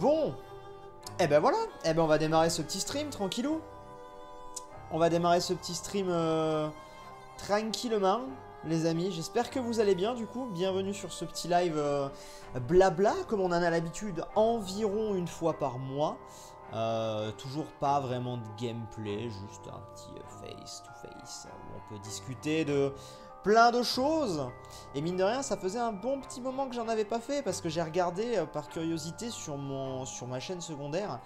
Bon, et ben voilà, et ben on va démarrer ce petit stream tranquillou. On va démarrer ce petit stream tranquillement, les amis. J'espère que vous allez bien du coup. Bienvenue sur ce petit live blabla, comme on en a l'habitude environ une fois par mois. Toujours pas vraiment de gameplay, juste un petit face to face où on peut discuter de plein de choses. Et mine de rien, ça faisait un bon petit moment que j'en avais pas fait parce que j'ai regardé par curiosité sur ma chaîne secondaire.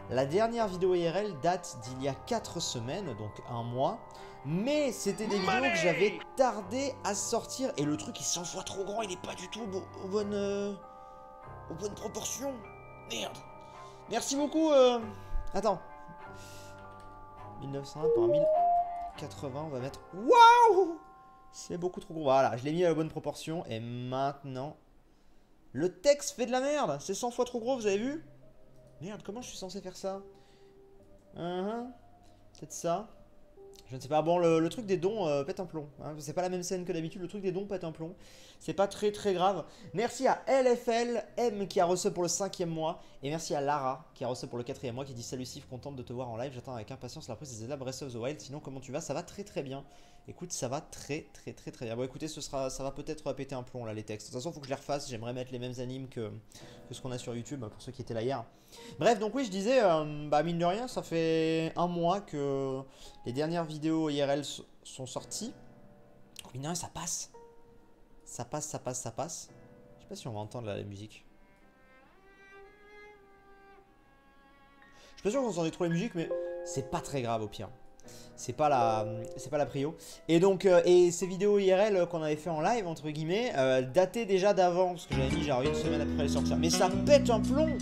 La dernière vidéo IRL date d'il y a 4 semaines, donc un mois. Mais c'était des vidéos que j'avais tardé à sortir. Et le truc est 100 fois trop grand, il est pas du tout aux bonnes proportions. Merde. Merci beaucoup. Attends. 1901 par 1080, on va mettre... Waouh! C'est beaucoup trop gros. Voilà, je l'ai mis à la bonne proportion. Et maintenant... Le texte fait de la merde. C'est 100 fois trop gros, vous avez vu? Merde, comment je suis censé faire ça? Peut-être ça. Je ne sais pas. Bon, le truc des dons pète un plomb. Hein. C'est pas la même scène que d'habitude. Le truc des dons pète un plomb. C'est pas très grave. Merci à LFL M qui a reçu pour le 5e mois. Et merci à Lara qui a reçu pour le 4e mois. Qui dit salut Steve, contente de te voir en live. J'attends avec impatience la reprise des Zelda Breath of the Wild. Sinon, comment tu vas? Ça va très bien. Écoute, ça va très bien. Bon, écoutez, ça va peut-être péter un plomb là, les textes. De toute façon, il faut que je les refasse. J'aimerais mettre les mêmes animes que ce qu'on a sur YouTube pour ceux qui étaient là hier. Bref, donc oui, je disais, mine de rien, ça fait un mois que les dernières vidéos IRL sont sorties. Mine de rien, ça passe. Ça passe. Je sais pas si on va entendre là, la musique. Je suis pas sûr qu'on entendait trop la musique, mais c'est pas très grave au pire. C'est pas la prio. Et donc, et ces vidéos IRL qu'on avait fait en live, entre guillemets, dataient déjà d'avant, parce que j'avais mis genre une semaine après les sortir. Mais ça pète un plomb!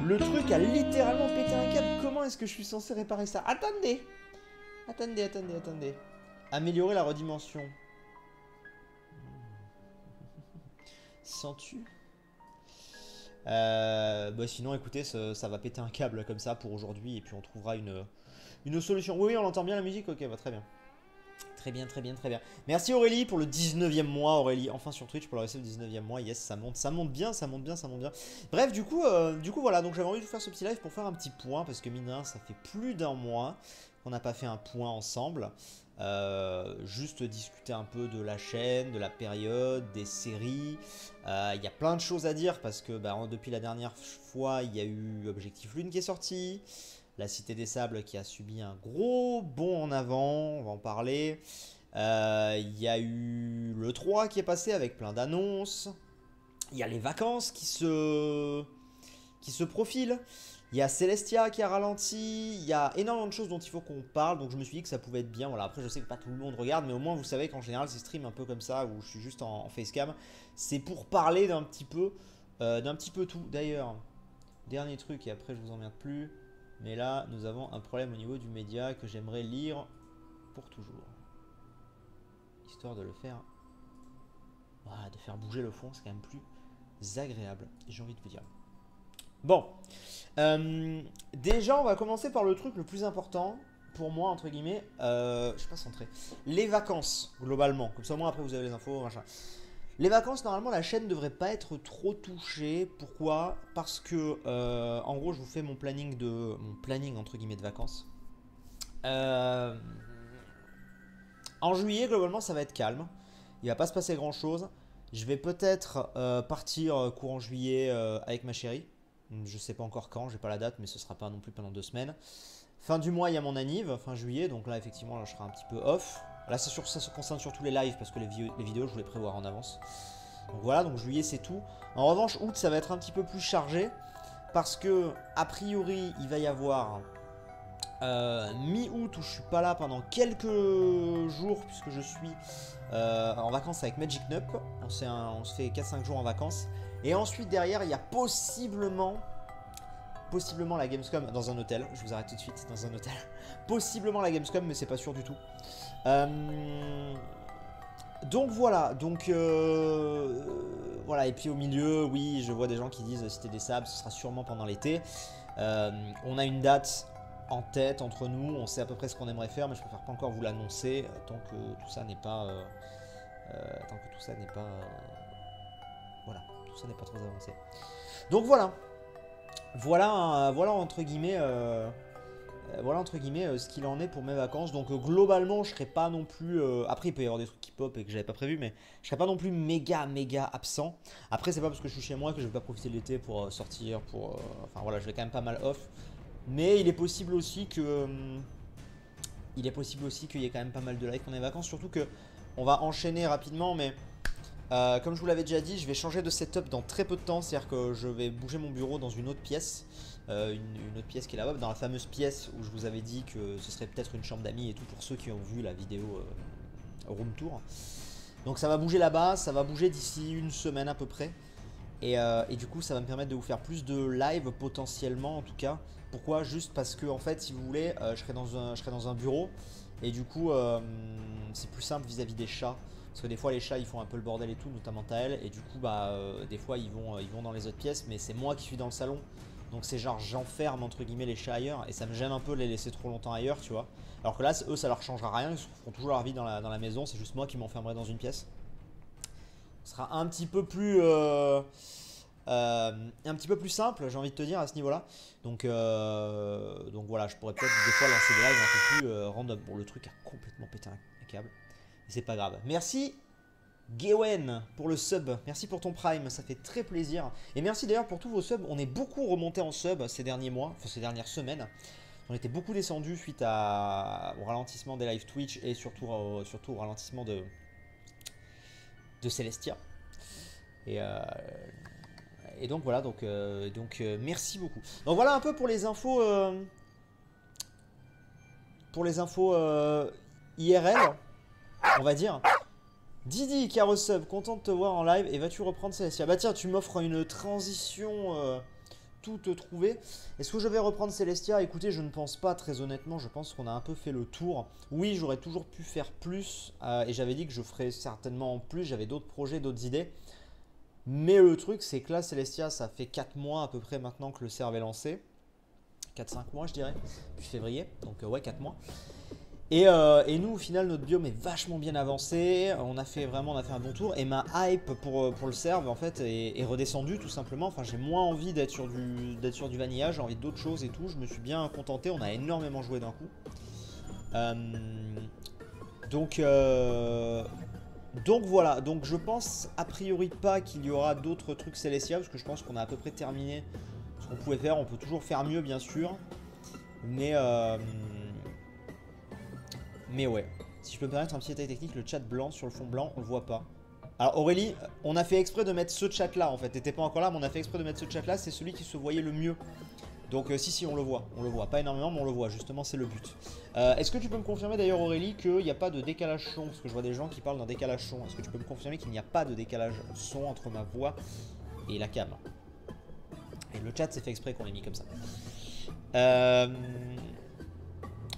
Le truc a littéralement pété un câble. Comment est-ce que je suis censé réparer ça? Attendez. Améliorer la redimension. Sens-tu? Bah sinon, écoutez, ça va péter un câble comme ça pour aujourd'hui. Et puis on trouvera une solution. Oui, on entend bien la musique. Ok, bah très bien. Très bien. Merci Aurélie pour le 19e mois, Aurélie. Enfin sur Twitch pour le reste du 19e mois. Yes, ça monte bien. Bref, du coup voilà. Donc j'avais envie de vous faire ce petit live pour faire un petit point. Parce que mine de rien, ça fait plus d'un mois qu'on n'a pas fait un point ensemble. Juste discuter un peu de la chaîne, de la période, des séries. Il y a plein de choses à dire parce que depuis la dernière fois, il y a eu Objectif Lune qui est sorti. La Cité des Sables qui a subi un gros bond en avant, on va en parler. Il y a eu le 3 qui est passé avec plein d'annonces. Il y a les vacances qui se profilent. Il y a Celestia qui a ralenti. Il y a énormément de choses dont il faut qu'on parle. Donc je me suis dit que ça pouvait être bien. Voilà, après je sais que pas tout le monde regarde, mais au moins vous savez qu'en général ces streams un peu comme ça, où je suis juste en facecam, c'est pour parler d'un petit peu tout. D'ailleurs, dernier truc et après je vous emmerde plus. Mais là, nous avons un problème au niveau du média que j'aimerais lire pour toujours. Histoire de le faire... Voilà, de faire bouger le fond, c'est quand même plus agréable, j'ai envie de vous dire. Bon. Déjà, on va commencer par le truc le plus important, pour moi, entre guillemets. Je suis pas centré. Les vacances, globalement. Comme ça, moi, après, vous avez les infos, machin. Les vacances, normalement, la chaîne ne devrait pas être trop touchée. Pourquoi? Parce que, en gros, je vous fais mon planning entre guillemets de vacances. En juillet, globalement, ça va être calme. Il va pas se passer grand chose. Je vais peut-être partir courant juillet avec ma chérie. Je sais pas encore quand, j'ai pas la date, mais ce sera pas non plus pendant 2 semaines. Fin du mois, il y a mon anniv, fin juillet, donc là, effectivement, là, je serai un petit peu off. Là, ça se concerne sur tous les lives parce que les vidéos, je voulais prévoir en avance. Donc voilà, donc juillet, c'est tout. En revanche, août, ça va être un petit peu plus chargé parce que, a priori, il va y avoir mi-août où je suis pas là pendant quelques jours puisque je suis en vacances avec Magic Nup. On se fait 4-5 jours en vacances. Et ensuite, derrière, il y a possiblement la Gamescom dans un hôtel. Je vous arrête tout de suite, dans un hôtel. Possiblement la Gamescom, mais c'est pas sûr du tout. Donc voilà, voilà, et puis au milieu, oui, je vois des gens qui disent Cité des Sables, ce sera sûrement pendant l'été. On a une date en tête entre nous, on sait à peu près ce qu'on aimerait faire, mais je préfère pas encore vous l'annoncer tant que tout ça n'est pas, voilà, tout ça n'est pas trop avancé. Donc voilà. Voilà entre guillemets ce qu'il en est pour mes vacances. Donc globalement, je serai pas non plus. Après, il peut y avoir des trucs qui pop et que j'avais pas prévu, mais je serai pas non plus méga absent. Après, c'est pas parce que je suis chez moi que je vais pas profiter de l'été pour sortir, enfin voilà, je vais quand même pas mal off. Mais il est possible aussi qu'il y ait quand même pas mal de live pendant les vacances. Surtout que on va enchaîner rapidement, mais comme je vous l'avais déjà dit, je vais changer de setup dans très peu de temps. C'est-à-dire que je vais bouger mon bureau dans une autre pièce. Une autre pièce qui est là-bas, dans la fameuse pièce où je vous avais dit que ce serait peut-être une chambre d'amis et tout pour ceux qui ont vu la vidéo room tour. Donc ça va bouger là-bas, ça va bouger d'ici une semaine à peu près. Et du coup ça va me permettre de vous faire plus de live potentiellement en tout cas. Pourquoi? Juste parce que en fait si vous voulez je serai dans un bureau et du coup c'est plus simple vis-à-vis des chats. Parce que des fois les chats ils font un peu le bordel et tout, notamment Taël. Et du coup des fois ils vont dans les autres pièces, mais c'est moi qui suis dans le salon. Donc c'est genre j'enferme entre guillemets les chats ailleurs et ça me gêne un peu de les laisser trop longtemps ailleurs, tu vois. Alors que là eux ça leur changera rien, ils feront toujours leur vie dans la maison, c'est juste moi qui m'enfermerai dans une pièce. Ce sera un petit peu plus simple, j'ai envie de te dire à ce niveau-là. Donc voilà, je pourrais peut-être des fois lancer des lives un peu plus random. Bon, le truc a complètement pété un câble. Et c'est pas grave. Merci Gewen pour le sub. Merci pour ton prime, ça fait très plaisir. Et merci d'ailleurs pour tous vos subs. On est beaucoup remonté en sub ces derniers mois, enfin ces dernières semaines. On était beaucoup descendu suite au ralentissement des live Twitch et surtout au ralentissement de Celestia. Et donc voilà, donc merci beaucoup. Donc voilà un peu pour les infos IRL, on va dire. Didi qui a resub, content de te voir en live. Et vas-tu reprendre Celestia? Bah tiens, tu m'offres une transition toute trouvée. Est-ce que je vais reprendre Celestia? Écoutez, je ne pense pas, très honnêtement. Je pense qu'on a un peu fait le tour. Oui, j'aurais toujours pu faire plus. Et j'avais dit que je ferais certainement plus. J'avais d'autres projets, d'autres idées. Mais le truc, c'est que là, Celestia, ça fait 4 mois à peu près maintenant que le serve est lancé. 4-5 mois, je dirais. Depuis février. Donc ouais, 4 mois. Et nous, au final, notre biome est vachement bien avancé. On a fait un bon tour. Et ma hype pour le serve, en fait, est redescendue tout simplement. Enfin, j'ai moins envie d'être sur du vanilla. J'ai envie d'autres choses et tout. Je me suis bien contenté. On a énormément joué d'un coup. Donc voilà. Donc je pense a priori pas qu'il y aura d'autres trucs Celestia. Parce que je pense qu'on a à peu près terminé ce qu'on pouvait faire. On peut toujours faire mieux, bien sûr. Mais ouais, si je peux me permettre un petit détail technique, le chat blanc sur le fond blanc, on le voit pas. Alors Aurélie, on a fait exprès de mettre ce chat là en fait, t'étais pas encore là, mais on a fait exprès de mettre ce chat là, c'est celui qui se voyait le mieux. Donc si on le voit, pas énormément mais on le voit, justement c'est le but. Est-ce que tu peux me confirmer d'ailleurs Aurélie qu'il n'y a pas de décalage son? Parce que je vois des gens qui parlent d'un décalage son. Est-ce que tu peux me confirmer qu'il n'y a pas de décalage son entre ma voix et la cam? Et le chat c'est fait exprès qu'on l'ait mis comme ça.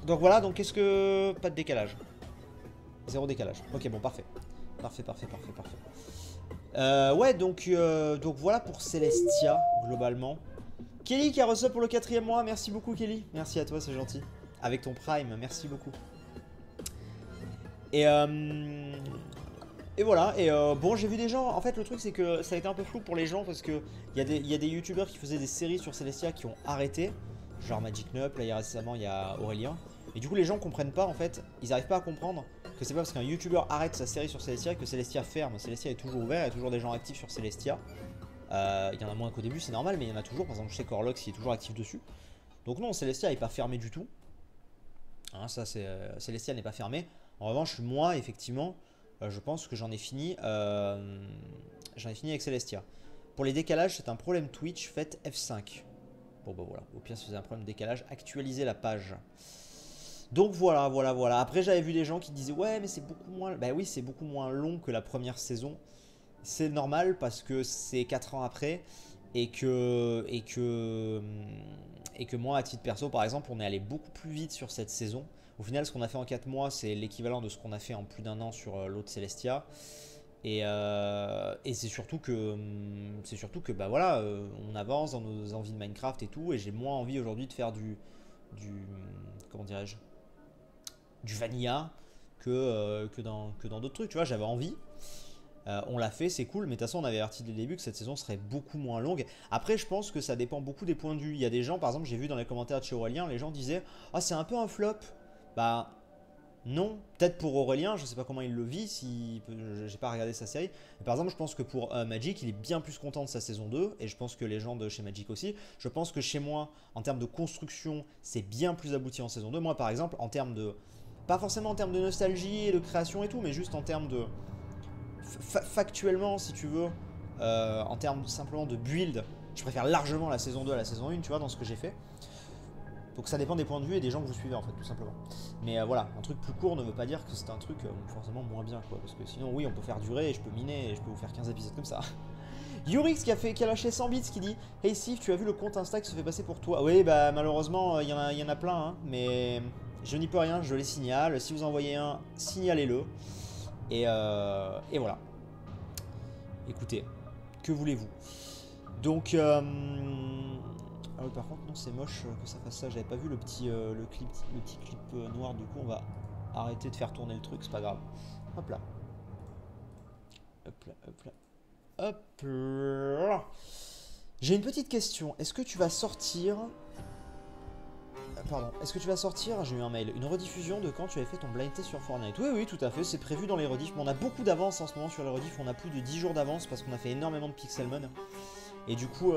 Donc voilà, donc qu'est-ce que... Pas de décalage. Zéro décalage. Ok, bon, parfait. Parfait. Ouais, donc voilà pour Celestia, globalement. Kelly qui a reçu pour le 4e mois. Merci beaucoup, Kelly. Merci à toi, c'est gentil. Avec ton prime, merci beaucoup. Et voilà. Et bon, j'ai vu des gens... En fait, le truc, c'est que ça a été un peu flou pour les gens parce que il y a des youtubeurs qui faisaient des séries sur Celestia qui ont arrêté. Genre Magic Nup, là, récemment, il y a Aurélien. Et du coup, les gens comprennent pas, en fait, ils n'arrivent pas à comprendre que c'est pas parce qu'un youtubeur arrête sa série sur Celestia que Celestia ferme. Celestia est toujours ouvert, il y a toujours des gens actifs sur Celestia. Il y en a moins qu'au début, c'est normal, mais il y en a toujours. Par exemple, je sais qu'Orlox il est toujours actif dessus. Donc non, Celestia n'est pas fermé du tout. Hein, ça, Celestia n'est pas fermé. En revanche, moi, effectivement, je pense que j'en ai fini avec Celestia. Pour les décalages, c'est un problème Twitch, faites F5. Bon bah voilà, au pire si vous avez un problème de décalage, actualisez la page. Donc voilà. Après j'avais vu des gens qui disaient ouais mais c'est beaucoup moins... Bah oui c'est beaucoup moins long que la première saison. C'est normal parce que c'est 4 ans après et que moi à titre perso par exemple on est allé beaucoup plus vite sur cette saison. Au final ce qu'on a fait en 4 mois c'est l'équivalent de ce qu'on a fait en plus d'un an sur l'autre Celestia. Et c'est surtout que bah voilà, on avance dans nos envies de Minecraft et tout, et j'ai moins envie aujourd'hui de faire du comment dirais-je, du vanilla que dans d'autres trucs, tu vois, j'avais envie, On l'a fait, c'est cool, mais de toute façon on avait averti dès le début que cette saison serait beaucoup moins longue. Après je pense que ça dépend beaucoup des points de vue. Il y a des gens, par exemple j'ai vu dans les commentaires de chez Aurélien, les gens disaient « Ah c'est un peu un flop ». Bah non, peut-être pour Aurélien, je sais pas comment il le vit, si j'ai pas regardé sa série. Mais par exemple je pense que pour Magic il est bien plus content de sa saison 2, et je pense que les gens de chez Magic aussi. Je pense que chez moi, en termes de construction, c'est bien plus abouti en saison 2. Moi par exemple, en termes de... Pas forcément en termes de nostalgie et de création et tout, mais juste en termes de... Factuellement, si tu veux, en termes simplement de build, je préfère largement la saison 2 à la saison 1, tu vois, dans ce que j'ai fait. Donc ça dépend des points de vue et des gens que vous suivez, en fait, tout simplement. Mais voilà, un truc plus court ne veut pas dire que c'est un truc forcément moins bien, quoi. Parce que sinon, oui, on peut faire durer et je peux miner et je peux vous faire 15 épisodes comme ça. Yurix qui a lâché 100 bits qui dit « Hey Sif, tu as vu le compte Insta qui se fait passer pour toi ?» Oui, bah malheureusement, il y en a plein, hein, mais je n'y peux rien, je les signale. Si vous en voyez un, signalez-le. Et voilà. Écoutez, que voulez-vous? Donc, ah oui, par contre, non, c'est moche que ça fasse ça. J'avais pas vu le petit clip noir. Du coup, on va arrêter de faire tourner le truc, c'est pas grave. Hop là. Hop là, hop là. Hop là. J'ai une petite question. Est-ce que tu vas sortir... Pardon, est-ce que tu vas sortir, j'ai eu un mail, une rediffusion de quand tu avais fait ton blind test sur Fortnite? Oui, oui, tout à fait, c'est prévu dans les rediffs, mais on a beaucoup d'avance en ce moment sur les rediffs, on a plus de 10 jours d'avance parce qu'on a fait énormément de Pixelmon. Et du coup,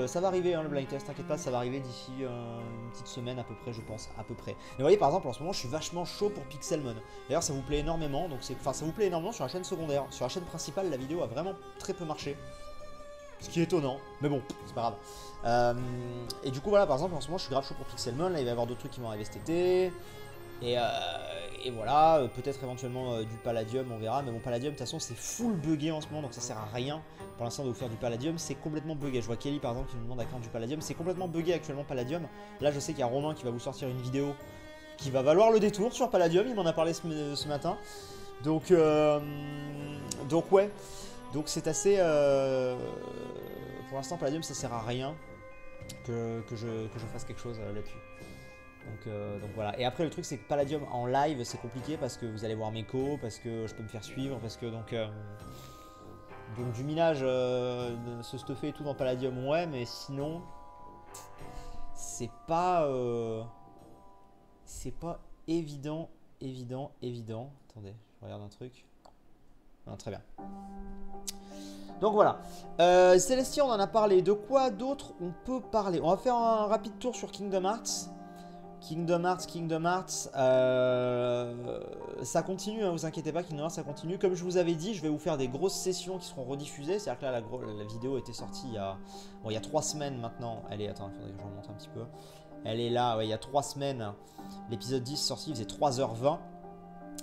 ça va arriver, hein, le blind test, t'inquiète pas, ça va arriver d'ici une petite semaine à peu près, je pense, à peu près. Mais vous voyez, par exemple, en ce moment, je suis vachement chaud pour Pixelmon. D'ailleurs, ça vous plaît énormément, donc ça vous plaît énormément sur la chaîne secondaire. Sur la chaîne principale, la vidéo a vraiment très peu marché. Ce qui est étonnant, mais bon, c'est pas grave. Et du coup, voilà, par exemple, en ce moment, je suis grave chaud pour Pixelmon. Là, il va y avoir d'autres trucs qui vont arriver cet été. Et voilà, peut-être éventuellement du Palladium, on verra. Mais bon, Palladium, de toute façon, c'est full buggé en ce moment, donc ça sert à rien pour l'instant de vous faire du Palladium. C'est complètement buggé. Je vois Kelly, par exemple, qui nous demande à quand du Palladium. C'est complètement buggé actuellement, Palladium. Là, je sais qu'il y a Romain qui va vous sortir une vidéo qui va valoir le détour sur Palladium. Il m'en a parlé ce matin. Donc ouais. Donc c'est assez... pour l'instant, Palladium, ça sert à rien que je fasse quelque chose là-dessus. Donc voilà. Et après, le truc, c'est que Palladium en live, c'est compliqué parce que vous allez voir mes co, parce que je peux me faire suivre, parce que donc du minage, se stuffer et tout dans Palladium, ouais, mais sinon, c'est pas évident. Attendez, je regarde un truc. Non, très bien. Donc voilà. Célestia, on en a parlé. De quoi d'autre on peut parler? On va faire un rapide tour sur Kingdom Hearts. Kingdom Hearts, ça continue, hein, vous inquiétez pas, Kingdom Hearts ça continue. Comme je vous avais dit, je vais vous faire des grosses sessions qui seront rediffusées. C'est-à-dire que là, la vidéo était sortie il y a 3 semaines maintenant. Elle est, attends, il faudrait que je remonte un petit peu. Elle est là, ouais, il y a 3 semaines. L'épisode 10 sorti, il faisait 3h20.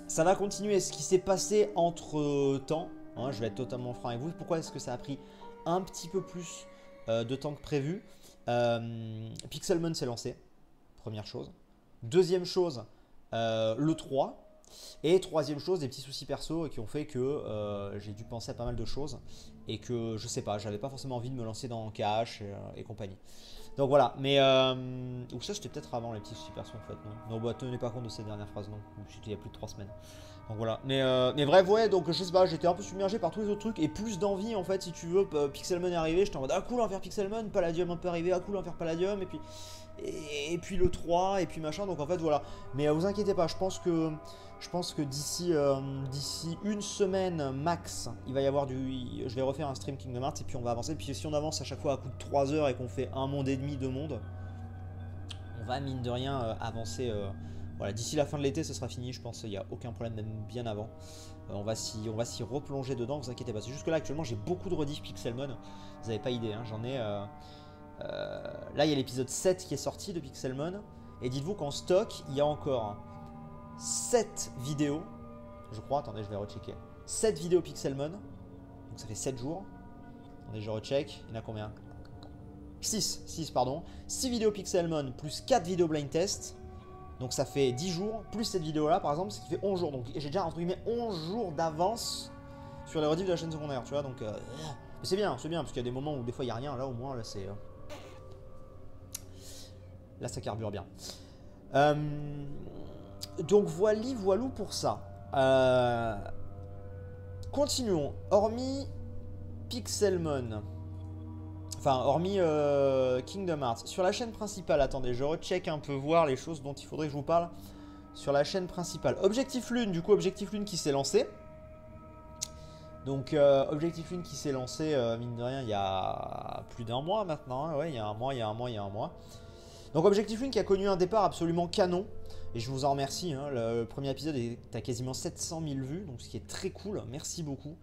Ça va continuer. Ce qui s'est passé entre temps, hein, je vais être totalement franc avec vous. Pourquoi est-ce que ça a pris un petit peu plus de temps que prévu? Pixelmon s'est lancé. Première chose. Deuxième chose, le 3. Et troisième chose, des petits soucis perso qui ont fait que j'ai dû penser à pas mal de choses. Et que, je sais pas, j'avais pas forcément envie de me lancer dans Cash et compagnie. Donc voilà, mais... ou ça, c'était peut-être avant les petits soucis perso en fait, non? Non, bah tenez pas compte de ces dernières phrases, non. C'était il y a plus de 3 semaines. Donc voilà, mais bref, ouais, donc je sais pas, j'étais un peu submergé par tous les autres trucs et plus d'envie en fait, si tu veux. Pixelmon est arrivé, j'étais en mode ah cool, on va faire Pixelmon, Palladium un peu arrivé, ah cool, on va faire Palladium, et puis le 3, et puis machin, donc en fait voilà. Mais vous inquiétez pas, je pense que d'ici une semaine max, il va y avoir je vais refaire un stream Kingdom Hearts et puis on va avancer. Puis si on avance à chaque fois à coup de 3 heures et qu'on fait un monde et demi, 2 mondes, on va mine de rien avancer. Voilà, d'ici la fin de l'été, ce sera fini, je pense. Il n'y a aucun problème, même bien avant. On va s'y replonger dedans, vous inquiétez pas. C'est juste que là, actuellement, j'ai beaucoup de rediff Pixelmon. Vous n'avez pas idée, hein, j'en ai. Là, il y a l'épisode 7 qui est sorti de Pixelmon. Et dites-vous qu'en stock, il y a encore 7 vidéos. Je crois, attendez, je vais rechecker. 7 vidéos Pixelmon. Donc ça fait 7 jours. Attendez, je recheck. Il y en a combien? 6, pardon. 6 vidéos Pixelmon plus 4 vidéos blind test. Donc ça fait 10 jours, plus cette vidéo là par exemple, ce qui fait 11 jours. Donc j'ai déjà entre guillemets 11 jours d'avance sur les rediffs de la chaîne secondaire, tu vois. Donc c'est bien, parce qu'il y a des moments où des fois il n'y a rien. Là au moins, là c'est... Là ça carbure bien. Donc voilou pour ça. Continuons. Hormis Pixelmon, enfin hormis Kingdom Hearts, sur la chaîne principale, attendez, je recheck un peu, voir les choses dont il faudrait que je vous parle sur la chaîne principale. Objectif Lune, du coup Objectif Lune qui s'est lancé. Donc Objectif Lune qui s'est lancé, mine de rien, il y a plus d'un mois maintenant, hein. Ouais, il y a un mois. Donc Objectif Lune qui a connu un départ absolument canon. Et je vous en remercie, hein. Le premier épisode est à quasiment 700 000 vues, donc ce qui est très cool, merci beaucoup.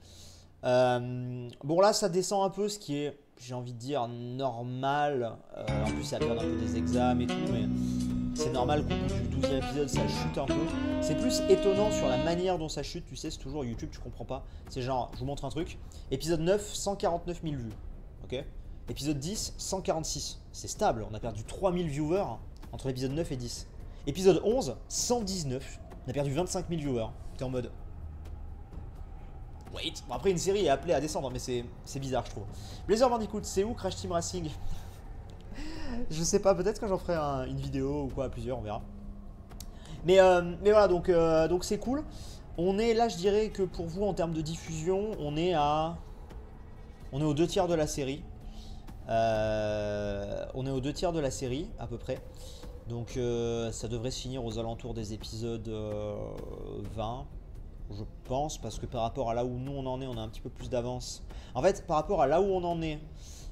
Bon là ça descend un peu, ce qui est, j'ai envie de dire, normal. En plus c'est la période un peu des examens et tout, mais c'est normal qu'au bout du 12e épisode ça chute un peu. C'est plus étonnant sur la manière dont ça chute, tu sais, c'est toujours YouTube, tu comprends pas. C'est genre, je vous montre un truc, épisode 9, 149 000 vues, ok. Épisode 10, 146, c'est stable, on a perdu 3000 viewers entre l'épisode 9 et 10. Épisode 11, 119, on a perdu 25 000 viewers. T'es en mode... Wait. Bon, après une série est appelée à descendre, mais c'est bizarre je trouve. Blazer Bandicoot, c'est où Crash Team Racing? Je sais pas, peut-être que j'en ferai une vidéo ou quoi, à plusieurs, on verra. Mais voilà, donc c'est cool. On est là, je dirais que pour vous, en termes de diffusion, on est aux 2 tiers de la série. On est aux 2 tiers de la série, à peu près. Donc ça devrait se finir aux alentours des épisodes 20, je pense, parce que par rapport à là où nous on en est, on a un petit peu plus d'avance. En fait, par rapport à là où on en est,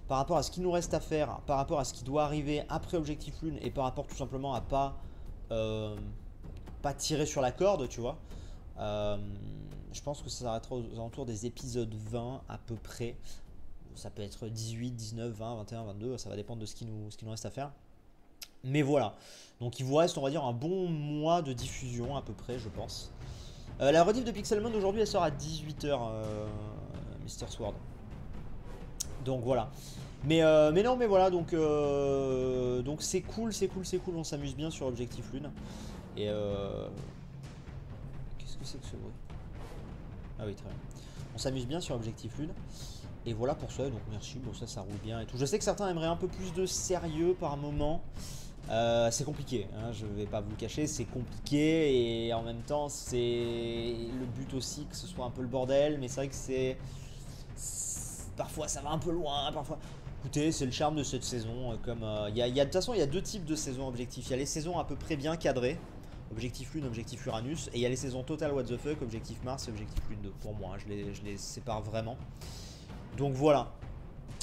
par rapport à ce qu'il nous reste à faire, par rapport à ce qui doit arriver après Objectif Lune, et par rapport tout simplement à pas tirer sur la corde, tu vois, je pense que ça s'arrêtera aux alentours des épisodes 20 à peu près. Ça peut être 18, 19, 20, 21, 22, ça va dépendre de ce qui nous reste à faire. Mais voilà, donc il vous reste, on va dire, un bon mois de diffusion à peu près, je pense. La rediff de Pixelmon aujourd'hui, elle sort à 18h, Mr. Sword. Donc voilà. Mais non, mais voilà, donc c'est cool, on s'amuse bien sur Objectif Lune. Et qu'est-ce que c'est que ce bruit? Ah oui, très bien. On s'amuse bien sur Objectif Lune. Et voilà pour ça, donc merci, bon ça roule bien et tout. Je sais que certains aimeraient un peu plus de sérieux par moment. C'est compliqué, hein, je vais pas vous le cacher, c'est compliqué et en même temps c'est le but aussi que ce soit un peu le bordel, mais c'est vrai que parfois ça va un peu loin, parfois... Écoutez, c'est le charme de cette saison, comme de toute façon il y a 2 types de saisons Objectif. Il y a les saisons à peu près bien cadrées, Objectif Lune, Objectif Uranus, et il y a les saisons Total What the Fuck, Objectif Mars et Objectif Lune 2, pour moi, hein, je les sépare vraiment. Donc voilà,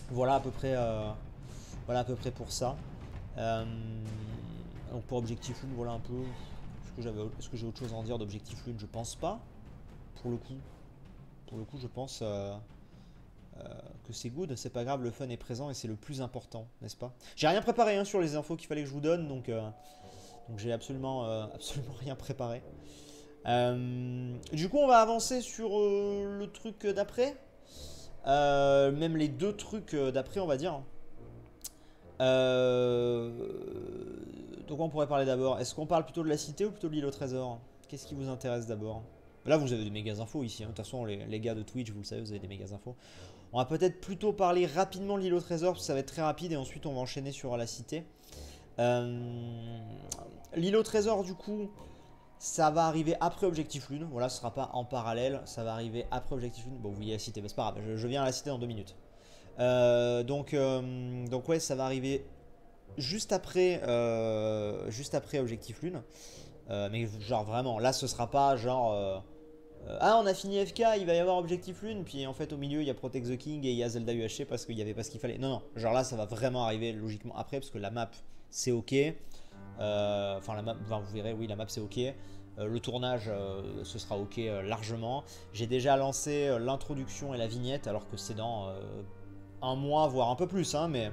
voilà à peu près pour ça. Donc pour Objectif Lune, voilà un peu. Est-ce que j'ai autre chose à en dire d'Objectif Lune? Je pense pas. Pour le coup, je pense que c'est good. C'est pas grave, le fun est présent et c'est le plus important, n'est-ce pas? J'ai rien préparé, hein, sur les infos qu'il fallait que je vous donne, donc j'ai absolument rien préparé. Du coup, on va avancer sur le truc d'après. Même les 2 trucs d'après, on va dire. Donc on pourrait parler d'abord. Est-ce qu'on parle plutôt de la cité ou plutôt de l'île au trésor? Qu'est-ce qui vous intéresse d'abord? Là vous avez des méga infos ici, hein. De toute façon les gars de Twitch, vous le savez, vous avez des méga infos. On va peut-être plutôt parler rapidement de l'île au trésor, parce que ça va être très rapide, et ensuite on va enchaîner sur la cité. L'île au trésor, du coup, ça va arriver après Objectif Lune. Voilà, ce sera pas en parallèle, ça va arriver après Objectif Lune. Bon, vous voyez la cité, mais c'est pas grave, je viens à la cité dans 2 minutes. Donc ouais, ça va arriver juste après Objectif Lune. Mais genre vraiment, là ce sera pas genre ah, on a fini FK, il va y avoir Objectif Lune, puis en fait au milieu il y a Protect the King et il y a Zelda UHC parce qu'il n'y avait pas ce qu'il fallait. Non, non, genre là ça va vraiment arriver logiquement après parce que la map c'est ok. Enfin la map, enfin, vous verrez, oui la map c'est ok. Le tournage ce sera ok largement. J'ai déjà lancé l'introduction et la vignette alors que c'est dans un mois voire un peu plus, hein, mais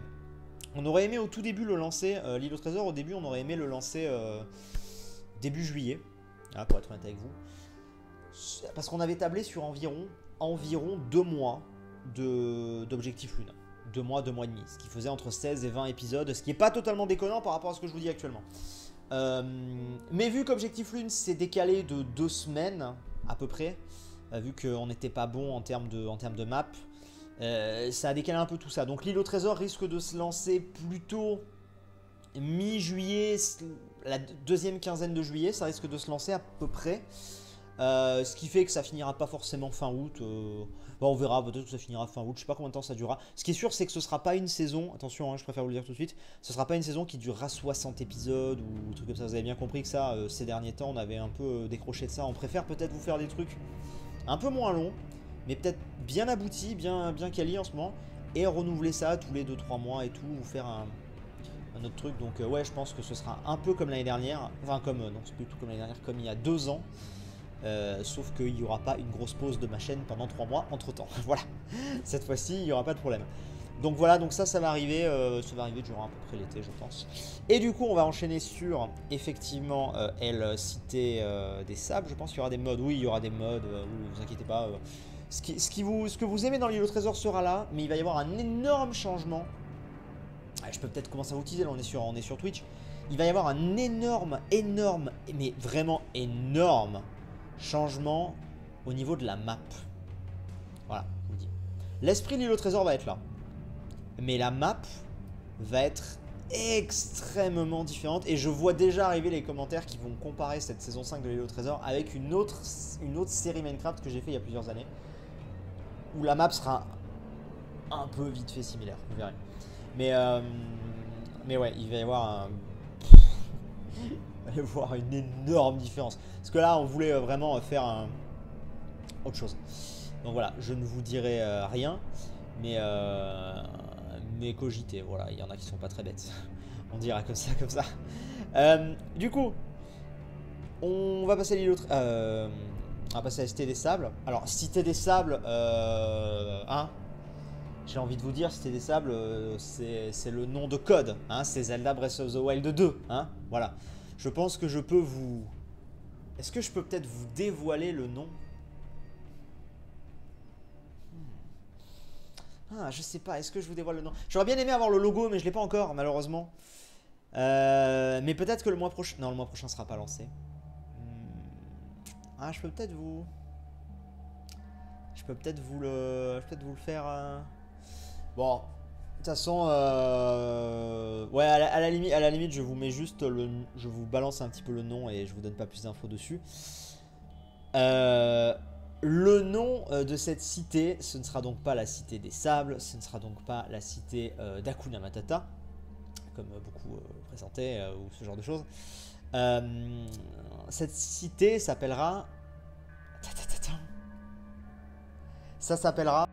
on aurait aimé au tout début le lancer, l'île au trésor au début on aurait aimé le lancer début juillet, hein, pour être honnête avec vous. Parce qu'on avait tablé sur environ 2 mois d'Objectif Lune. 2 mois, 2 mois et demi. Ce qui faisait entre 16 et 20 épisodes. Ce qui n'est pas totalement déconnant par rapport à ce que je vous dis actuellement. Mais vu qu'Objectif Lune s'est décalé de 2 semaines à peu près, vu qu'on n'était pas bon en termes de map, ça a décalé un peu tout ça. Donc l'île au trésor risque de se lancer plutôt mi-juillet, la deuxième quinzaine de juillet. Ça risque de se lancer à peu près. Ce qui fait que ça finira pas forcément fin août. Bon, on verra, peut-être que ça finira fin août. Je sais pas combien de temps ça durera. Ce qui est sûr, c'est que ce sera pas une saison. Attention, hein, je préfère vous le dire tout de suite. Ce sera pas une saison qui durera 60 épisodes ou trucs comme ça. Vous avez bien compris que ça, ces derniers temps, on avait un peu décroché de ça. On préfère peut-être vous faire des trucs un peu moins longs, mais peut-être bien aboutis, bien quali en ce moment. Et renouveler ça tous les 2-3 mois et tout. Vous faire un autre truc. Donc, ouais, je pense que ce sera un peu comme l'année dernière. Enfin, comme, non, c'est plus tout comme l'année dernière, comme il y a 2 ans. Sauf qu'il n'y aura pas une grosse pause de ma chaîne pendant 3 mois entre temps. Voilà, cette fois-ci il n'y aura pas de problème. Donc voilà, donc ça va arriver durant à peu près l'été je pense. Et du coup on va enchaîner sur effectivement Cité des Sables. Je pense qu'il y aura des modes, oui il y aura des modes, oui, vous inquiétez pas. Ce que vous aimez dans l'île au trésor sera là, mais il va y avoir un énorme changement. Je peux peut-être commencer à vous teaser, là on est sur Twitch. Il va y avoir un énorme, mais vraiment énorme changement au niveau de la map. Voilà, je vous dis. L'esprit de l'île au trésor va être là. Mais la map va être extrêmement différente. Et je vois déjà arriver les commentaires qui vont comparer cette saison 5 de l'île au trésor avec une autre série Minecraft que j'ai fait il y a plusieurs années. Où la map sera un peu vite fait similaire, vous verrez. Mais ouais, il va y avoir allez voir une énorme différence. Parce que là, on voulait vraiment faire autre chose. Donc voilà, je ne vous dirai rien, mais cogitez. Voilà, il y en a qui sont pas très bêtes. On dira comme ça, comme ça. Du coup, on va passer à l'île autre. On va passer à la Cité des Sables. Alors, Cité des Sables, hein, j'ai envie de vous dire, Cité des Sables, c'est le nom de code. Hein, c'est Zelda Breath of the Wild 2. Hein, voilà. Je pense que je peux vous... Est-ce que je peux peut-être vous dévoiler le nom? Ah, je sais pas. Est-ce que je vous dévoile le nom? J'aurais bien aimé avoir le logo, mais je l'ai pas encore, malheureusement. Mais peut-être que le mois prochain... Non, le mois prochain sera pas lancé. Ah, je peux peut-être vous... Je peux peut-être vous le faire... Bon... De toute façon, ouais, à la limite, je vous mets juste je vous balance un petit peu le nom et je vous donne pas plus d'infos dessus. Le nom de cette cité, ce ne sera donc pas la Cité des Sables, ce ne sera donc pas la cité d'Hakuna Matata, comme beaucoup présentaient ou ce genre de choses. Cette cité s'appellera... Ça s'appellera...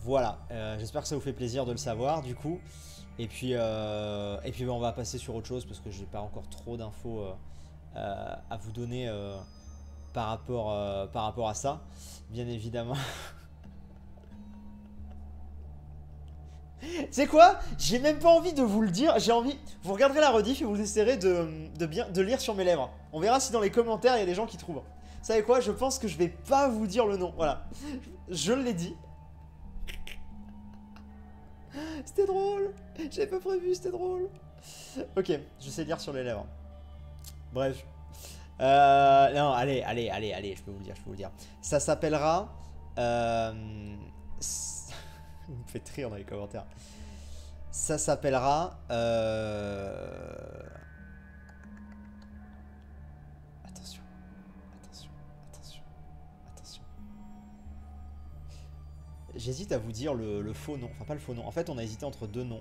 Voilà, j'espère que ça vous fait plaisir de le savoir du coup. Et puis on va passer sur autre chose parce que j'ai pas encore trop d'infos à vous donner par rapport à ça, bien évidemment. Tu sais quoi? J'ai même pas envie de vous le dire, j'ai envie... Vous regarderez la rediff et vous essaierez de lire sur mes lèvres. On verra si dans les commentaires il y a des gens qui trouvent. Vous savez quoi? Je pense que je vais pas vous dire le nom, voilà. Je l'ai dit. C'était drôle. J'avais pas prévu, c'était drôle. Ok, je sais lire sur les lèvres. Bref. Non, allez, je peux vous le dire, Ça s'appellera... Vous me faites rire dans les commentaires. Ça s'appellera... Attention. J'hésite à vous dire le faux nom. Enfin, pas le faux nom. En fait, on a hésité entre deux noms.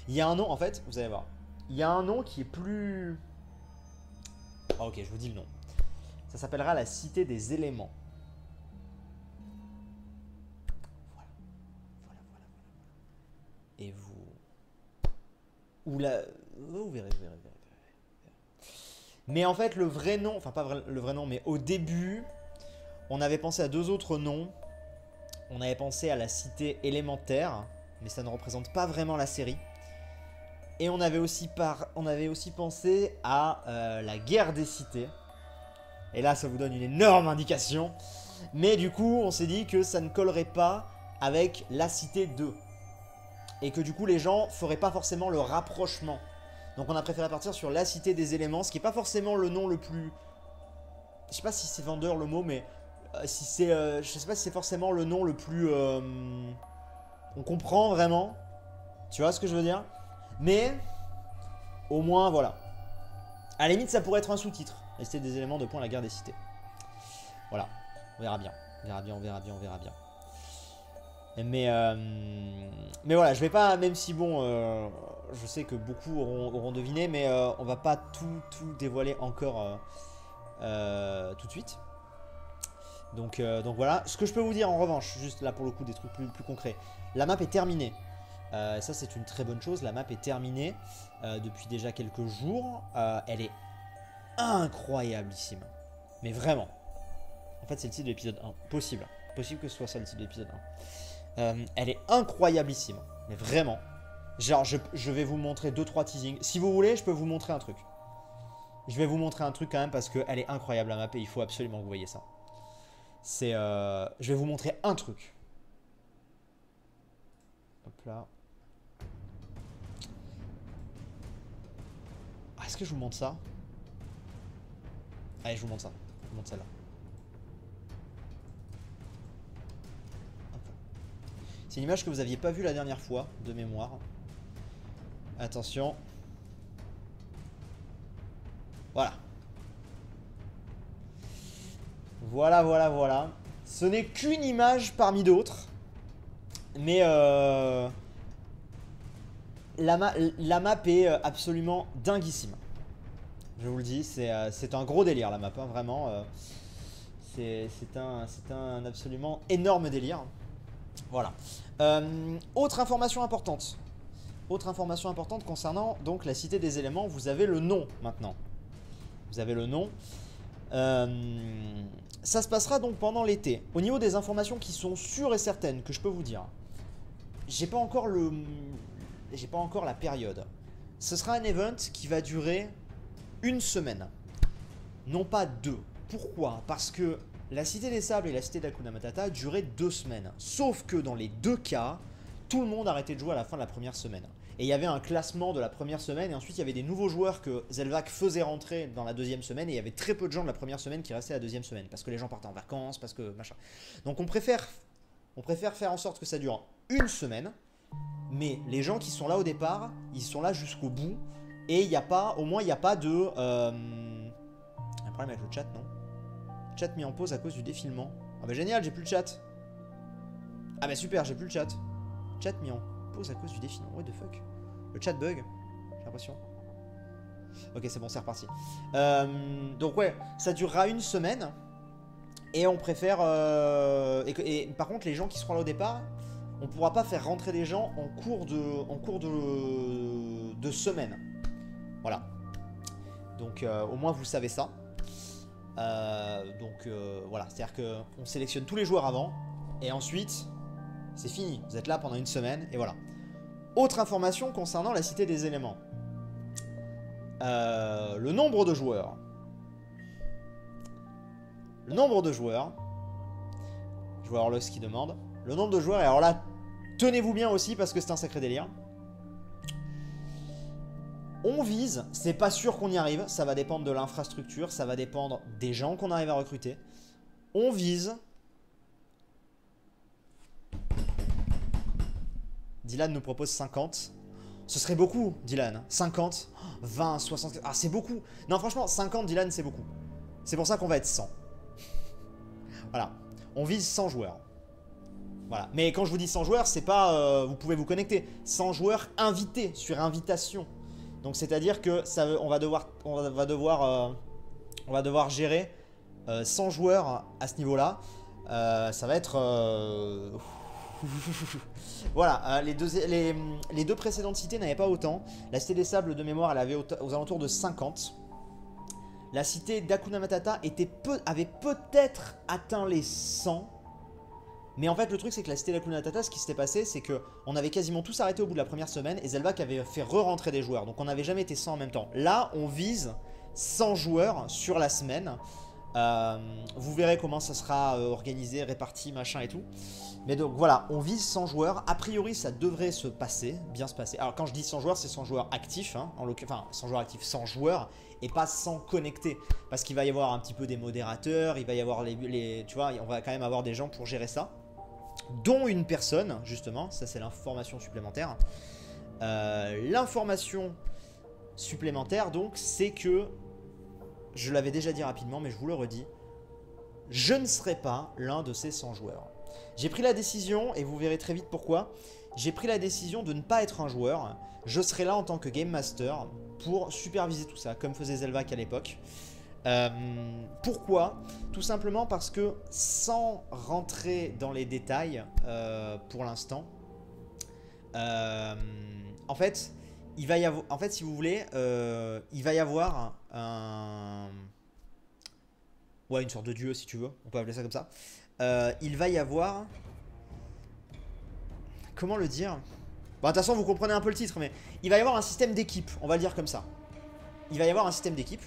Il y a un nom, en fait, vous allez voir. Il y a un nom qui est plus... Ah, ok, je vous dis le nom. Ça s'appellera la Cité des Éléments. Voilà. Et vous... Ou la... Vous verrez. Mais en fait, le vrai nom... Enfin, pas le vrai nom, mais au début, on avait pensé à deux autres noms. On avait pensé à la Cité Élémentaire, mais ça ne représente pas vraiment la série. Et on avait aussi pensé à la Guerre des Cités. Et là, ça vous donne une énorme indication. Mais du coup, on s'est dit que ça ne collerait pas avec la Cité 2. Et que du coup, les gens feraient pas forcément le rapprochement. Donc on a préféré partir sur la Cité des Éléments, ce qui n'est pas forcément le nom le plus... Je sais pas si c'est vendeur le mot, mais... si c'est, je sais pas si c'est forcément le nom le plus... on comprend vraiment. Tu vois ce que je veux dire? Mais, au moins, voilà. À la limite, ça pourrait être un sous-titre. La cité des éléments, la guerre des cités. Voilà, on verra bien. On verra bien, on verra bien, on verra bien. Mais voilà, je vais pas, même si bon, je sais que beaucoup auront deviné, mais on va pas tout dévoiler encore tout de suite. Donc voilà, ce que je peux vous dire en revanche, juste là pour le coup des trucs plus concrets, la map est terminée. Ça c'est une très bonne chose, la map est terminée depuis déjà quelques jours. Elle est incroyablissime, mais vraiment. En fait c'est le titre de l'épisode 1, possible que ce soit ça le titre de l'épisode 1. Elle est incroyablissime, mais vraiment. Genre je vais vous montrer 2-3 teasings. Si vous voulez, je peux vous montrer un truc. Je vais vous montrer un truc quand même parce qu'elle est incroyable la map et il faut absolument que vous voyez ça. C'est, je vais vous montrer un truc. Hop là. Ah, est-ce que je vous montre ça? Allez, je vous montre ça. Je vous montre celle-là. C'est une image que vous n'aviez pas vue la dernière fois, de mémoire. Attention. Voilà. Voilà. Ce n'est qu'une image parmi d'autres. Mais la map est absolument dinguissime. Je vous le dis, c'est un gros délire la map, hein, vraiment. C'est un absolument énorme délire. Voilà. Autre information importante. Autre information importante concernant donc la cité des éléments. Vous avez le nom maintenant. Vous avez le nom. Ça se passera donc pendant l'été. Au niveau des informations qui sont sûres et certaines que je peux vous dire, j'ai pas encore la période. Ce sera un event qui va durer une semaine, non pas 2. Pourquoi? Parce que la cité des sables et la cité d'Hakuna Matata duraient 2 semaines. Sauf que dans les 2 cas, tout le monde arrêtait de jouer à la fin de la première semaine. Et il y avait un classement de la première semaine et ensuite il y avait des nouveaux joueurs que Zelvac faisait rentrer dans la deuxième semaine et il y avait très peu de gens de la première semaine qui restaient la deuxième semaine parce que les gens partaient en vacances, parce que machin. Donc on préfère faire en sorte que ça dure une semaine, mais les gens qui sont là au départ, ils sont là jusqu'au bout et il n'y a pas, au moins il n'y a pas de... un problème avec le chat, non? Chat mis en pause à cause du défilement. Ah bah génial, j'ai plus le chat. Ah bah super, j'ai plus le chat. Chat mis en pause à cause du défilement. What the fuck? Le chat bug, j'ai l'impression. Ok, c'est bon, c'est reparti. Donc ouais, ça durera une semaine. Et on préfère... et par contre, les gens qui seront là au départ, on ne pourra pas faire rentrer des gens en cours de semaine. Voilà. Donc au moins vous savez ça. Voilà, c'est-à-dire qu'on sélectionne tous les joueurs avant. Et ensuite, c'est fini. Vous êtes là pendant une semaine et voilà. Autre information concernant la cité des éléments. Le nombre de joueurs. Le nombre de joueurs. Joueur Lost qui demande. Le nombre de joueurs, et alors là, tenez-vous bien aussi parce que c'est un sacré délire. On vise, c'est pas sûr qu'on y arrive, ça va dépendre de l'infrastructure, ça va dépendre des gens qu'on arrive à recruter. On vise... Dylan nous propose 50. Ce serait beaucoup, Dylan. 50, 20, 60... Ah, c'est beaucoup. Non, franchement, 50, Dylan, c'est beaucoup. C'est pour ça qu'on va être 100. Voilà. On vise 100 joueurs. Voilà. Mais quand je vous dis 100 joueurs, c'est pas... vous pouvez vous connecter. 100 joueurs invités, sur invitation. Donc, c'est-à-dire que on va devoir gérer 100 joueurs à ce niveau-là. Ça va être... Voilà, les deux précédentes cités n'avaient pas autant. La cité des sables de mémoire, elle avait aux alentours de 50. La cité d'Hakuna Matata avait peut-être atteint les 100. Mais en fait le truc c'est que la cité d'Hakuna Matata, ce qui s'était passé, c'est qu'on avait quasiment tous arrêté au bout de la première semaine. Et Zelvac avait fait re-rentrer des joueurs. Donc on n'avait jamais été 100 en même temps. Là on vise 100 joueurs sur la semaine. Vous verrez comment ça sera organisé, réparti, machin et tout. Mais donc voilà, on vise 100 joueurs. A priori, ça devrait bien se passer. Alors quand je dis 100 joueurs, c'est 100 joueurs actifs. Hein, enfin, 100 joueurs actifs, 100 joueurs. Et pas 100 connectés. Parce qu'il va y avoir un petit peu des modérateurs. Il va y avoir tu vois, on va quand même avoir des gens pour gérer ça. Dont une personne, justement. Ça, c'est l'information supplémentaire. L'information supplémentaire, donc, c'est que je l'avais déjà dit rapidement, mais je vous le redis, je ne serai pas l'un de ces 100 joueurs. J'ai pris la décision, et vous verrez très vite pourquoi, j'ai pris la décision de ne pas être un joueur. Je serai là en tant que Game Master pour superviser tout ça, comme faisait Zelvac à l'époque. Pourquoi? Tout simplement parce que, sans rentrer dans les détails pour l'instant, en fait, il va y avoir, en fait, si vous voulez, il va y avoir ouais, une sorte de dieu si tu veux, on peut appeler ça comme ça. Il va y avoir, comment le dire? Bon, de toute façon, vous comprenez un peu le titre, mais il va y avoir un système d'équipe, on va le dire comme ça. Il va y avoir un système d'équipe.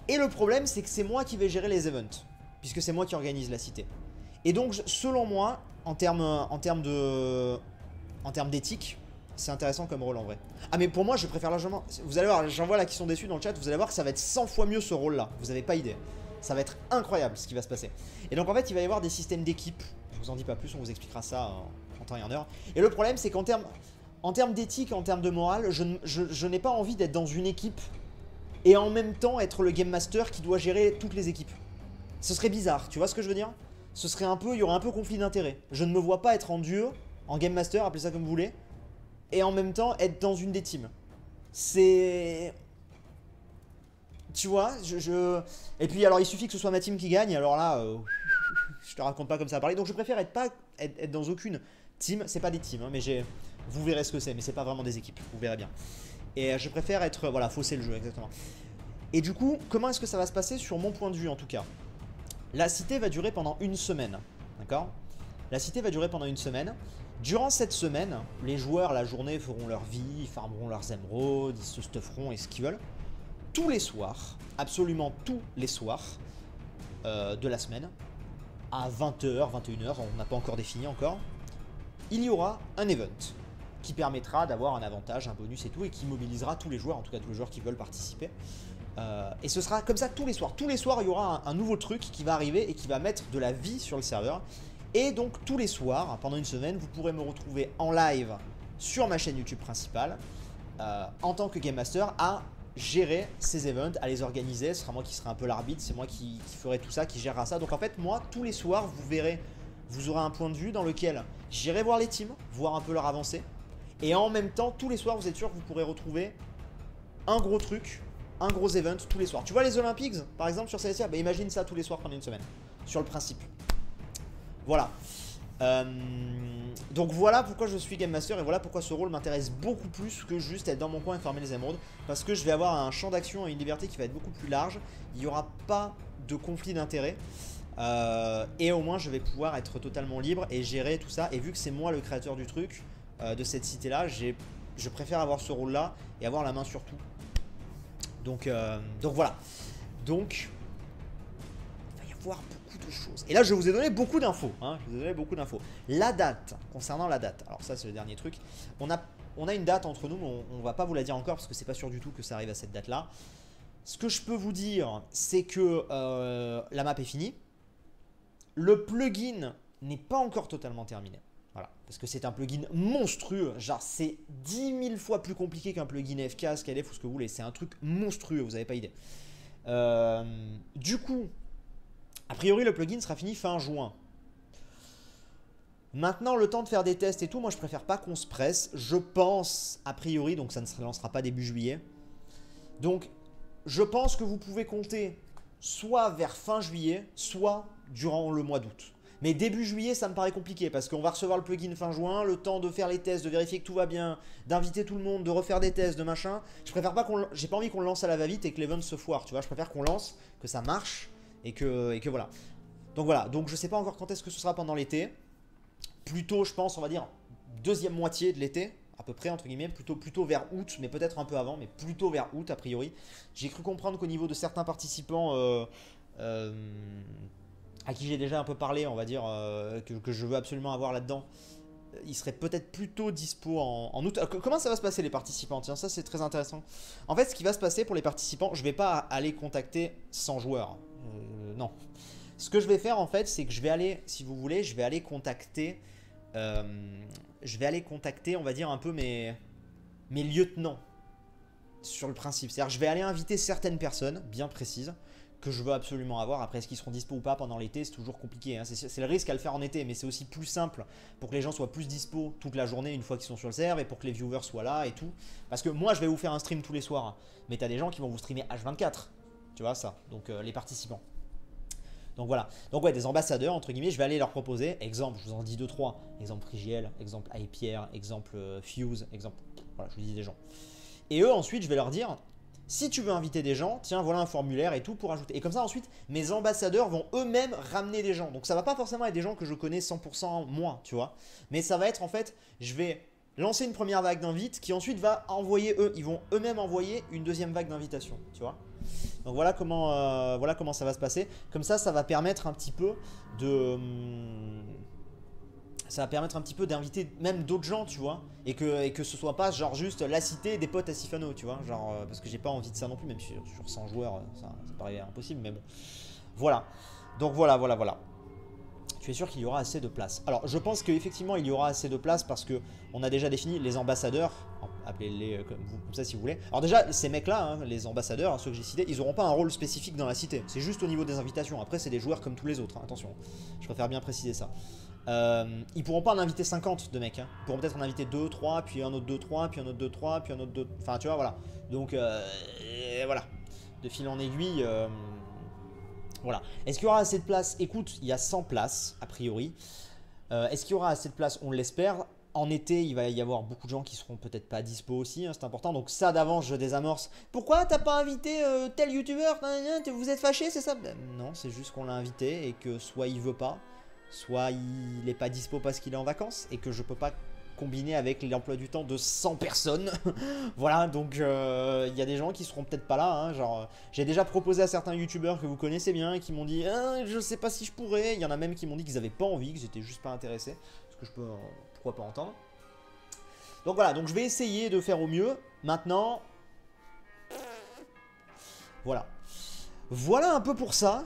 Et le problème, c'est que c'est moi qui vais gérer les events, puisque c'est moi qui organise la cité. Et donc, selon moi, en termes d'éthique, c'est intéressant comme rôle en vrai. Ah, mais pour moi, je préfère largement. Vous allez voir, j'en vois là qui sont déçus dans le chat, vous allez voir que ça va être 100 fois mieux ce rôle-là. Vous n'avez pas idée. Ça va être incroyable ce qui va se passer. Et donc, en fait, il va y avoir des systèmes d'équipe. Je vous en dis pas plus, on vous expliquera ça en temps et en heure. Et le problème, c'est qu'en termes d'éthique, en termes de morale, je n'ai pas envie d'être dans une équipe et en même temps être le Game Master qui doit gérer toutes les équipes. Ce serait bizarre, tu vois ce que je veux dire? Ce serait un peu, il y aurait un peu conflit d'intérêts. Je ne me vois pas être en duo, en Game Master, appelez ça comme vous voulez, et en même temps être dans une des teams. C'est... Tu vois, Et puis alors il suffit que ce soit ma team qui gagne, alors là, je te raconte pas comme ça à parler. Donc je préfère être dans aucune team, c'est pas des teams, hein, mais vous verrez ce que c'est, mais c'est pas vraiment des équipes, vous verrez bien. Et je préfère être, voilà, fausser le jeu, exactement. Et du coup, comment est-ce que ça va se passer sur mon point de vue en tout cas? La cité va durer pendant une semaine, d'accord? La cité va durer pendant une semaine. Durant cette semaine, les joueurs la journée feront leur vie, farmeront leurs émeraudes, ils se stufferont et ce qu'ils veulent. Tous les soirs, absolument tous les soirs de la semaine, à 20h, 21h, on n'a pas encore défini encore, il y aura un event qui permettra d'avoir un avantage, un bonus et tout, et qui mobilisera tous les joueurs, en tout cas tous les joueurs qui veulent participer. Et ce sera comme ça tous les soirs. Tous les soirs, il y aura un nouveau truc qui va arriver et qui va mettre de la vie sur le serveur. Et donc tous les soirs, pendant une semaine, vous pourrez me retrouver en live sur ma chaîne YouTube principale, en tant que Game Master, à gérer ces events, à les organiser. Ce sera moi qui serai un peu l'arbitre, c'est moi qui ferai tout ça, qui gérera ça. Donc en fait, moi, tous les soirs, vous verrez, vous aurez un point de vue dans lequel j'irai voir les teams, voir un peu leur avancée. Et en même temps, tous les soirs, vous êtes sûr que vous pourrez retrouver un gros truc, un gros event tous les soirs. Tu vois les Olympics, par exemple, sur Celestia, bah, imagine ça tous les soirs pendant une semaine, sur le principe. Voilà. Donc voilà pourquoi je suis Game Master et voilà pourquoi ce rôle m'intéresse beaucoup plus que juste être dans mon coin et farmer les émeraudes. Parce que je vais avoir un champ d'action et une liberté qui va être beaucoup plus large. Il n'y aura pas de conflit d'intérêts. Et au moins je vais pouvoir être totalement libre et gérer tout ça. Et vu que c'est moi le créateur du truc, de cette cité là, je préfère avoir ce rôle là et avoir la main sur tout. Donc voilà. Donc il va y avoir beaucoup de choses. Et là je vous ai donné beaucoup d'infos, hein. Je vous ai donné beaucoup d'infos. La date, concernant la date, alors ça c'est le dernier truc. On a une date entre nous, mais on va pas vous la dire encore parce que c'est pas sûr du tout que ça arrive à cette date là. Ce que je peux vous dire, c'est que la map est finie. Le plugin n'est pas encore totalement terminé. Voilà, parce que c'est un plugin monstrueux, genre c'est 10 000 fois plus compliqué qu'un plugin FK, SCALF ou ce que vous voulez, c'est un truc monstrueux, vous n'avez pas idée. Du coup, a priori le plugin sera fini fin juin. Maintenant le temps de faire des tests et tout, moi je préfère pas qu'on se presse, je pense a priori, donc ça ne se lancera pas début juillet. Donc je pense que vous pouvez compter soit vers fin juillet, soit durant le mois d'août. Mais début juillet, ça me paraît compliqué parce qu'on va recevoir le plugin fin juin, le temps de faire les tests, de vérifier que tout va bien, d'inviter tout le monde, de refaire des tests, de machin. Je préfère pas j'ai pas envie qu'on le lance à la va-vite et que l'event se foire, tu vois. Je préfère qu'on lance, que ça marche et que voilà. Donc voilà, donc je sais pas encore quand est-ce que ce sera pendant l'été. Plutôt, je pense, on va dire deuxième moitié de l'été, à peu près entre guillemets, plutôt vers août, mais peut-être un peu avant, mais plutôt vers août a priori. J'ai cru comprendre qu'au niveau de certains participants à qui j'ai déjà un peu parlé, on va dire, que je veux absolument avoir là-dedans, il serait peut-être plutôt dispo en août. Comment ça va se passer les participants? Tiens, ça c'est très intéressant. En fait, ce qui va se passer pour les participants, je ne vais pas aller contacter 100 joueurs. Non. Ce que je vais faire en fait, c'est que je vais aller, si vous voulez, je vais aller contacter, on va dire un peu mes lieutenants. sur le principe. C'est-à-dire que je vais aller inviter certaines personnes bien précises que je veux absolument avoir. Après, est-ce qu'ils seront dispo ou pas pendant l'été, c'est toujours compliqué, hein. C'est le risque à le faire en été, mais c'est aussi plus simple pour que les gens soient plus dispo toute la journée une fois qu'ils sont sur le serve et pour que les viewers soient là et tout. Parce que moi, je vais vous faire un stream tous les soirs, hein, mais tu as des gens qui vont vous streamer H24. Tu vois ça, donc les participants. Donc voilà, donc ouais, des ambassadeurs, entre guillemets, je vais aller leur proposer, exemple, je vous en dis 2-3, exemple Frigiel, exemple iPierre, exemple Fuse, exemple, voilà, je vous dis des gens. Et eux, ensuite, je vais leur dire, si tu veux inviter des gens, tiens, voilà un formulaire et tout pour ajouter. Et comme ça, ensuite, mes ambassadeurs vont eux-mêmes ramener des gens. Donc ça va pas forcément être des gens que je connais 100% moi, tu vois. Mais ça va être en fait, je vais lancer une première vague d'invites qui ensuite va envoyer eux, ils vont eux-mêmes envoyer une deuxième vague d'invitation, tu vois. Donc voilà comment ça va se passer. Comme ça va permettre un petit peu de... Ça va permettre un petit peu d'inviter même d'autres gens, tu vois. Et que ce soit pas genre juste la cité des potes à Sifano, tu vois. Genre, parce que j'ai pas envie de ça non plus, même sur 100 joueurs, ça paraît impossible, mais bon. Voilà. Donc voilà. Tu es sûr qu'il y aura assez de place? Alors je pense qu'effectivement il y aura assez de place parce que on a déjà défini les ambassadeurs, appelez-les comme ça si vous voulez. Alors déjà ces mecs là, hein, les ambassadeurs, hein, ceux que j'ai cités, ils n'auront pas un rôle spécifique dans la cité. C'est juste au niveau des invitations. Après c'est des joueurs comme tous les autres, hein, attention. Je préfère bien préciser ça. Ils pourront pas en inviter 50 de mecs, hein. Ils pourront peut-être en inviter 2, 3, puis un autre 2, 3, puis un autre 2, 3, puis un autre 2... Enfin tu vois voilà. Donc voilà. De fil en aiguille... Voilà. Est-ce qu'il y aura assez de place? Écoute, il y a 100 places, a priori. Est-ce qu'il y aura assez de place? On l'espère. En été, il va y avoir beaucoup de gens qui seront peut-être pas dispo aussi, hein, c'est important. Donc ça, d'avance, je désamorce. Pourquoi t'as pas invité tel youtubeur? Vous êtes fâché, c'est ça? Ben, non, c'est juste qu'on l'a invité et que soit il veut pas, soit il est pas dispo parce qu'il est en vacances et que je peux pas combiné avec l'emploi du temps de 100 personnes. Voilà, donc il y a des gens qui seront peut-être pas là, hein, genre j'ai déjà proposé à certains youtubeurs que vous connaissez bien et qui m'ont dit ah, je sais pas si je pourrais. Il y en a même qui m'ont dit qu'ils avaient pas envie, qu'ils étaient juste pas intéressés, ce que je peux pourquoi pas entendre. Donc voilà, donc je vais essayer de faire au mieux. Maintenant voilà un peu pour ça.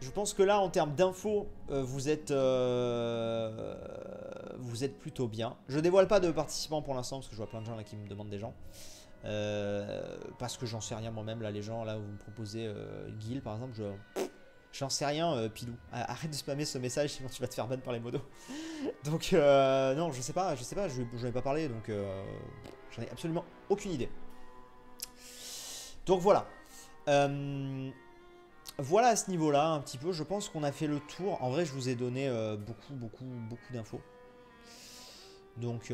Je pense que là, en termes d'infos, vous êtes plutôt bien. Je dévoile pas de participants pour l'instant parce que je vois plein de gens là qui me demandent des gens. Parce que j'en sais rien moi-même. Là, les gens, là, où vous me proposez Guil par exemple, j'en sais rien, Pilou. Arrête de spammer ce message sinon tu vas te faire ban par les modos. Donc, non, je sais pas, je n'en ai pas parlé donc j'en ai absolument aucune idée. Donc voilà. Voilà à ce niveau-là, un petit peu. Je pense qu'on a fait le tour. En vrai, je vous ai donné beaucoup d'infos. Donc,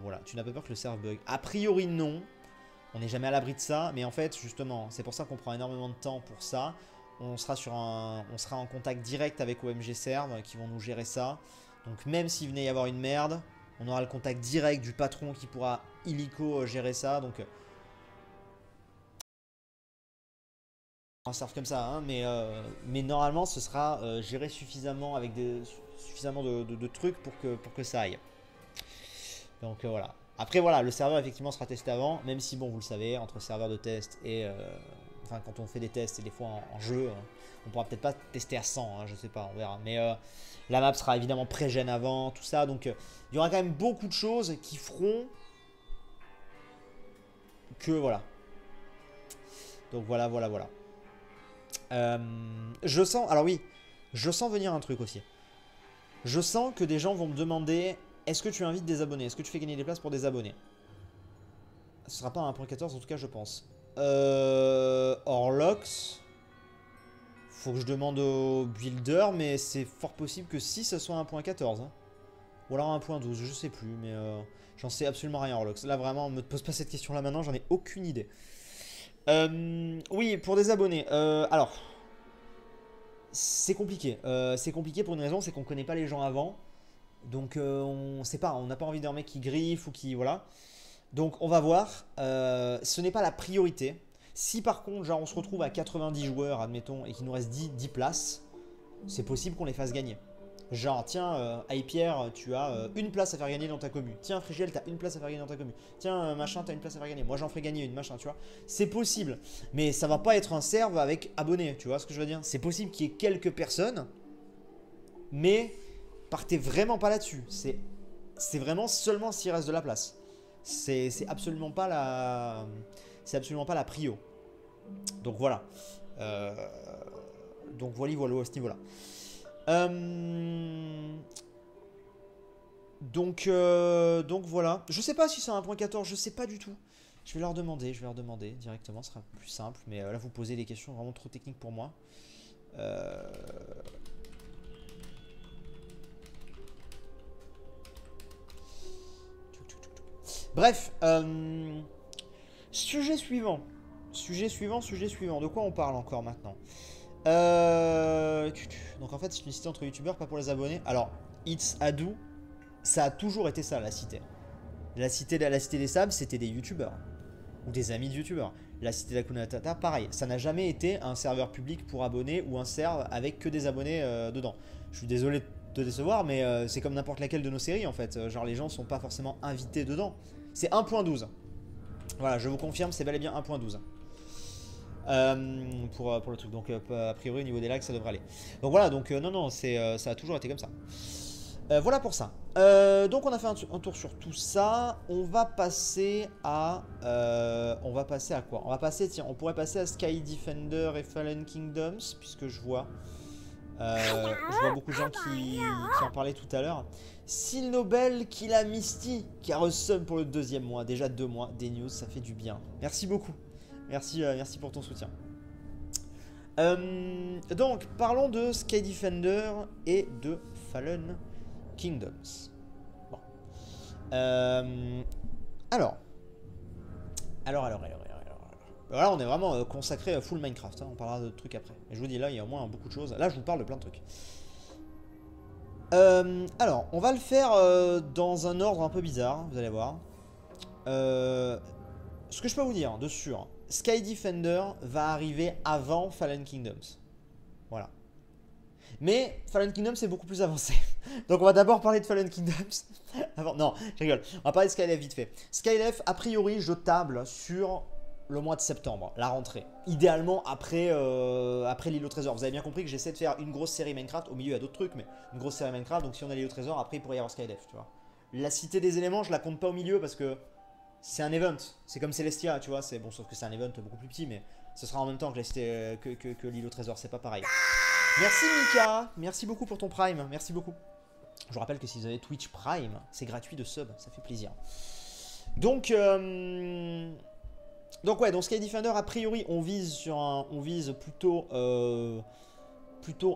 voilà. Tu n'as pas peur que le serve bug? A priori, non. On n'est jamais à l'abri de ça. Mais en fait, justement, c'est pour ça qu'on prend énormément de temps pour ça. On sera en contact direct avec OMG Serve qui vont nous gérer ça. Donc, même s'il venait y avoir une merde, on aura le contact direct du patron qui pourra illico gérer ça. Donc... on serve comme ça, hein, mais normalement ce sera géré suffisamment avec suffisamment de trucs pour que ça aille. Donc voilà. Après voilà, le serveur effectivement sera testé avant, même si bon vous le savez, entre serveur de test et enfin quand on fait des tests et des fois en jeu, on pourra peut-être pas tester à 100, hein, je sais pas, on verra. Mais la map sera évidemment pré-gène avant, tout ça, donc il y aura quand même beaucoup de choses qui feront que voilà. Donc voilà. Je sens, alors oui, je sens venir un truc aussi. Je sens que des gens vont me demander est-ce que tu invites des abonnés? Est-ce que tu fais gagner des places pour des abonnés? Ce sera pas un 1.14 en tout cas, je pense. Orlox, faut que je demande au builder, mais c'est fort possible que si ça soit 1.14. Hein. Ou alors 1.12, je sais plus, mais j'en sais absolument rien, Orlox. Là vraiment, me pose pas cette question là maintenant, j'en ai aucune idée. Oui, pour des abonnés. Alors, c'est compliqué. C'est compliqué pour une raison, c'est qu'on connaît pas les gens avant. Donc, on sait pas, on n'a pas envie d'un mec qui griffe ou qui... Voilà. Donc, on va voir. Ce n'est pas la priorité. Si par contre, genre, on se retrouve à 90 joueurs, admettons, et qu'il nous reste 10 places, c'est possible qu'on les fasse gagner. Genre, tiens, iPierre, tu as une place à faire gagner dans ta commu. Tiens, Frigiel, t'as une place à faire gagner dans ta commu. Tiens, machin, t'as une place à faire gagner. Moi, j'en ferai gagner une, machin, tu vois. C'est possible. Mais ça va pas être un serve avec abonnés, tu vois ce que je veux dire. C'est possible qu'il y ait quelques personnes, mais partez vraiment pas là-dessus. C'est vraiment seulement s'il reste de la place. C'est absolument pas la... c'est absolument pas la prio. Donc voilà. Donc voilà à ce niveau-là. Donc voilà. Je sais pas si c'est un 1.14, je sais pas du tout. Je vais leur demander directement, ce sera plus simple. Mais là, vous posez des questions vraiment trop techniques pour moi. Bref, sujet suivant. De quoi on parle encore maintenant? Donc en fait, c'est une cité entre youtubeurs, pas pour les abonnés. Alors, It's Adu, ça a toujours été ça, la cité. La cité des sables, c'était des youtubeurs. Ou des amis de youtubeurs. La cité d'Akuna Matata, pareil. Ça n'a jamais été un serveur public pour abonnés ou un serve avec que des abonnés dedans. Je suis désolé de te décevoir, mais c'est comme n'importe laquelle de nos séries en fait. Genre, les gens sont pas forcément invités dedans. C'est 1.12. Voilà, je vous confirme, c'est bel et bien 1.12. Pour le truc. Donc, a priori, au niveau des lags, ça devrait aller. Donc voilà, donc non, ça a toujours été comme ça. Voilà pour ça. Donc on a fait un tour sur tout ça. On va passer à quoi? On va passer, tiens, on pourrait passer à Sky Defender et Fallen Kingdoms, puisque je vois beaucoup de gens qui en parlaient tout à l'heure. Seal Nobel, Kill a Misty, qui a resum pour le 2e mois. Déjà 2 mois, des news, ça fait du bien. Merci beaucoup. Merci pour ton soutien. Donc, parlons de Sky Defender et de Fallen Kingdoms. Bon. Alors. Là, on est vraiment consacré à full Minecraft. Hein. On parlera de trucs après. Et je vous dis, là, il y a au moins beaucoup de choses. Là, je vous parle de plein de trucs. Alors, on va le faire dans un ordre un peu bizarre, vous allez voir. Ce que je peux vous dire, de sûr, Sky Defender va arriver avant Fallen Kingdoms. Voilà. Mais Fallen Kingdoms est beaucoup plus avancé. Donc on va d'abord parler de Fallen Kingdoms. Non, je rigole. On va parler de Skylef vite fait. Skylef, a priori, je table sur le mois de septembre, la rentrée. Idéalement après l'île au trésor. Vous avez bien compris que j'essaie de faire une grosse série Minecraft. Au milieu, il y a d'autres trucs, mais une grosse série Minecraft. Donc si on a l'île au trésor, après il pourrait y avoir Skylef, tu vois. La cité des éléments, je la compte pas au milieu parce que c'est un event. C'est comme Celestia, tu vois. C'est bon, sauf que c'est un event beaucoup plus petit, mais ce sera en même temps que l'île au trésor. C'est pas pareil. Merci Mika, merci beaucoup pour ton Prime, merci beaucoup. Je vous rappelle que si vous avez Twitch Prime, c'est gratuit de sub, ça fait plaisir. Donc ouais, donc Sky Defender, a priori, on vise plutôt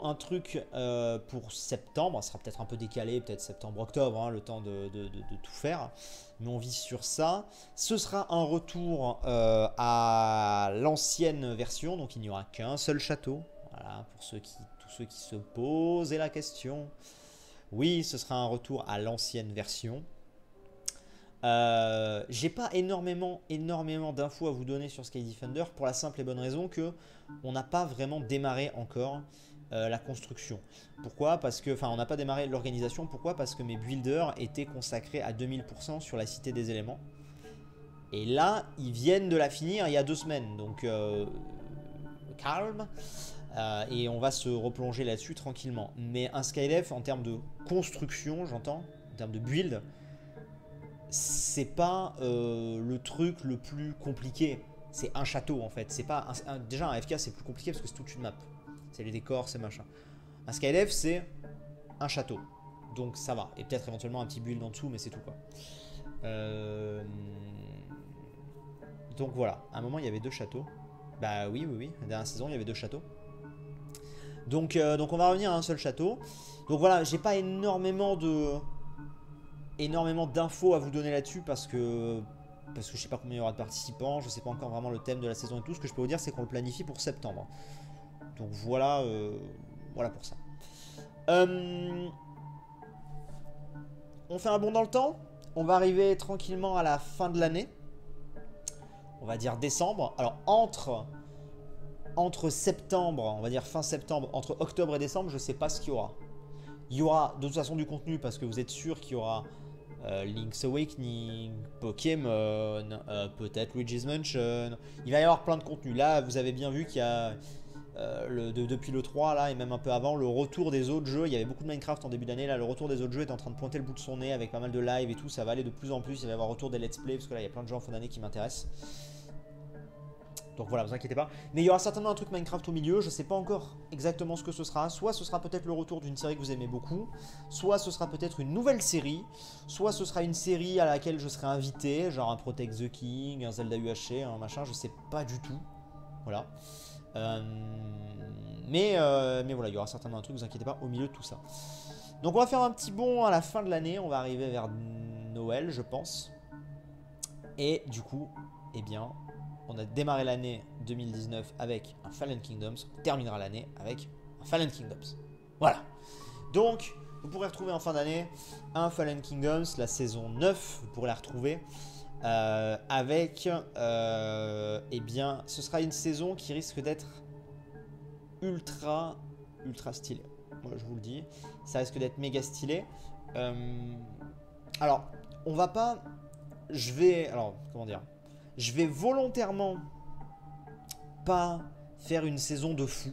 un truc pour septembre. Ça sera peut-être un peu décalé, peut-être septembre-octobre, hein, le temps de tout faire. Mais on vise sur ça. Ce sera un retour à l'ancienne version, donc il n'y aura qu'un seul château. Voilà, pour tous ceux qui se posaient la question. Oui, ce sera un retour à l'ancienne version. J'ai pas énormément d'infos à vous donner sur Sky Defender pour la simple et bonne raison que on n'a pas vraiment démarré encore la construction. Pourquoi? Parce que, enfin, on n'a pas démarré l'organisation. Pourquoi? Parce que mes builders étaient consacrés à 2000% sur la cité des éléments. Et là, ils viennent de la finir il y a 2 semaines. Donc, calme. Et on va se replonger là-dessus tranquillement. Mais un Skylef, en termes de construction, j'entends, en termes de build, c'est pas le truc le plus compliqué. C'est un château en fait. C'est pas déjà un FK, c'est plus compliqué parce que c'est toute une map. C'est les décors, c'est machin. Un Skylef, c'est un château. Donc ça va. Et peut-être éventuellement un petit build en dessous, mais c'est tout quoi. Donc voilà. À un moment, il y avait 2 châteaux. Bah oui. La dernière saison, il y avait 2 châteaux. Donc on va revenir à un seul château. Donc voilà, j'ai pas énormément d'infos à vous donner là-dessus parce que je sais pas combien il y aura de participants, je sais pas encore vraiment le thème de la saison et tout. Ce que je peux vous dire, c'est qu'on le planifie pour septembre. Donc voilà, voilà pour ça. On fait un bond dans le temps. On va arriver tranquillement à la fin de l'année. On va dire décembre. Alors entre septembre, on va dire fin septembre, entre octobre et décembre, je sais pas ce qu'il y aura. Il y aura de toute façon du contenu parce que vous êtes sûr qu'il y aura Link's Awakening, Pokémon, peut-être Luigi's Mansion. Il va y avoir plein de contenu. Là, vous avez bien vu qu'il y a depuis le 3 là et même un peu avant, le retour des autres jeux. Il y avait beaucoup de Minecraft en début d'année. Là, le retour des autres jeux est en train de pointer le bout de son nez avec pas mal de live et tout. Ça va aller de plus en plus. Il va y avoir retour des let's play parce que là, il y a plein de gens en fin d'année qui m'intéressent. Donc voilà, vous inquiétez pas. Mais il y aura certainement un truc Minecraft au milieu, je sais pas encore exactement ce que ce sera. Soit ce sera peut-être le retour d'une série que vous aimez beaucoup, soit ce sera peut-être une nouvelle série, soit ce sera une série à laquelle je serai invité, genre un Protect the King, un Zelda UHC, un machin, je sais pas du tout. Voilà. Mais voilà, il y aura certainement un truc, vous inquiétez pas, au milieu de tout ça. Donc on va faire un petit bond à la fin de l'année, on va arriver vers Noël, je pense. Et du coup, eh bien, on a démarré l'année 2019 avec un Fallen Kingdoms, on terminera l'année avec un Fallen Kingdoms. Voilà. Donc, vous pourrez retrouver en fin d'année un Fallen Kingdoms, la saison 9, vous pourrez la retrouver. Avec, eh bien, ce sera une saison qui risque d'être ultra stylée. Moi, je vous le dis, ça risque d'être méga stylé. Alors, on va pas... comment dire, je vais volontairement pas faire une saison de fou.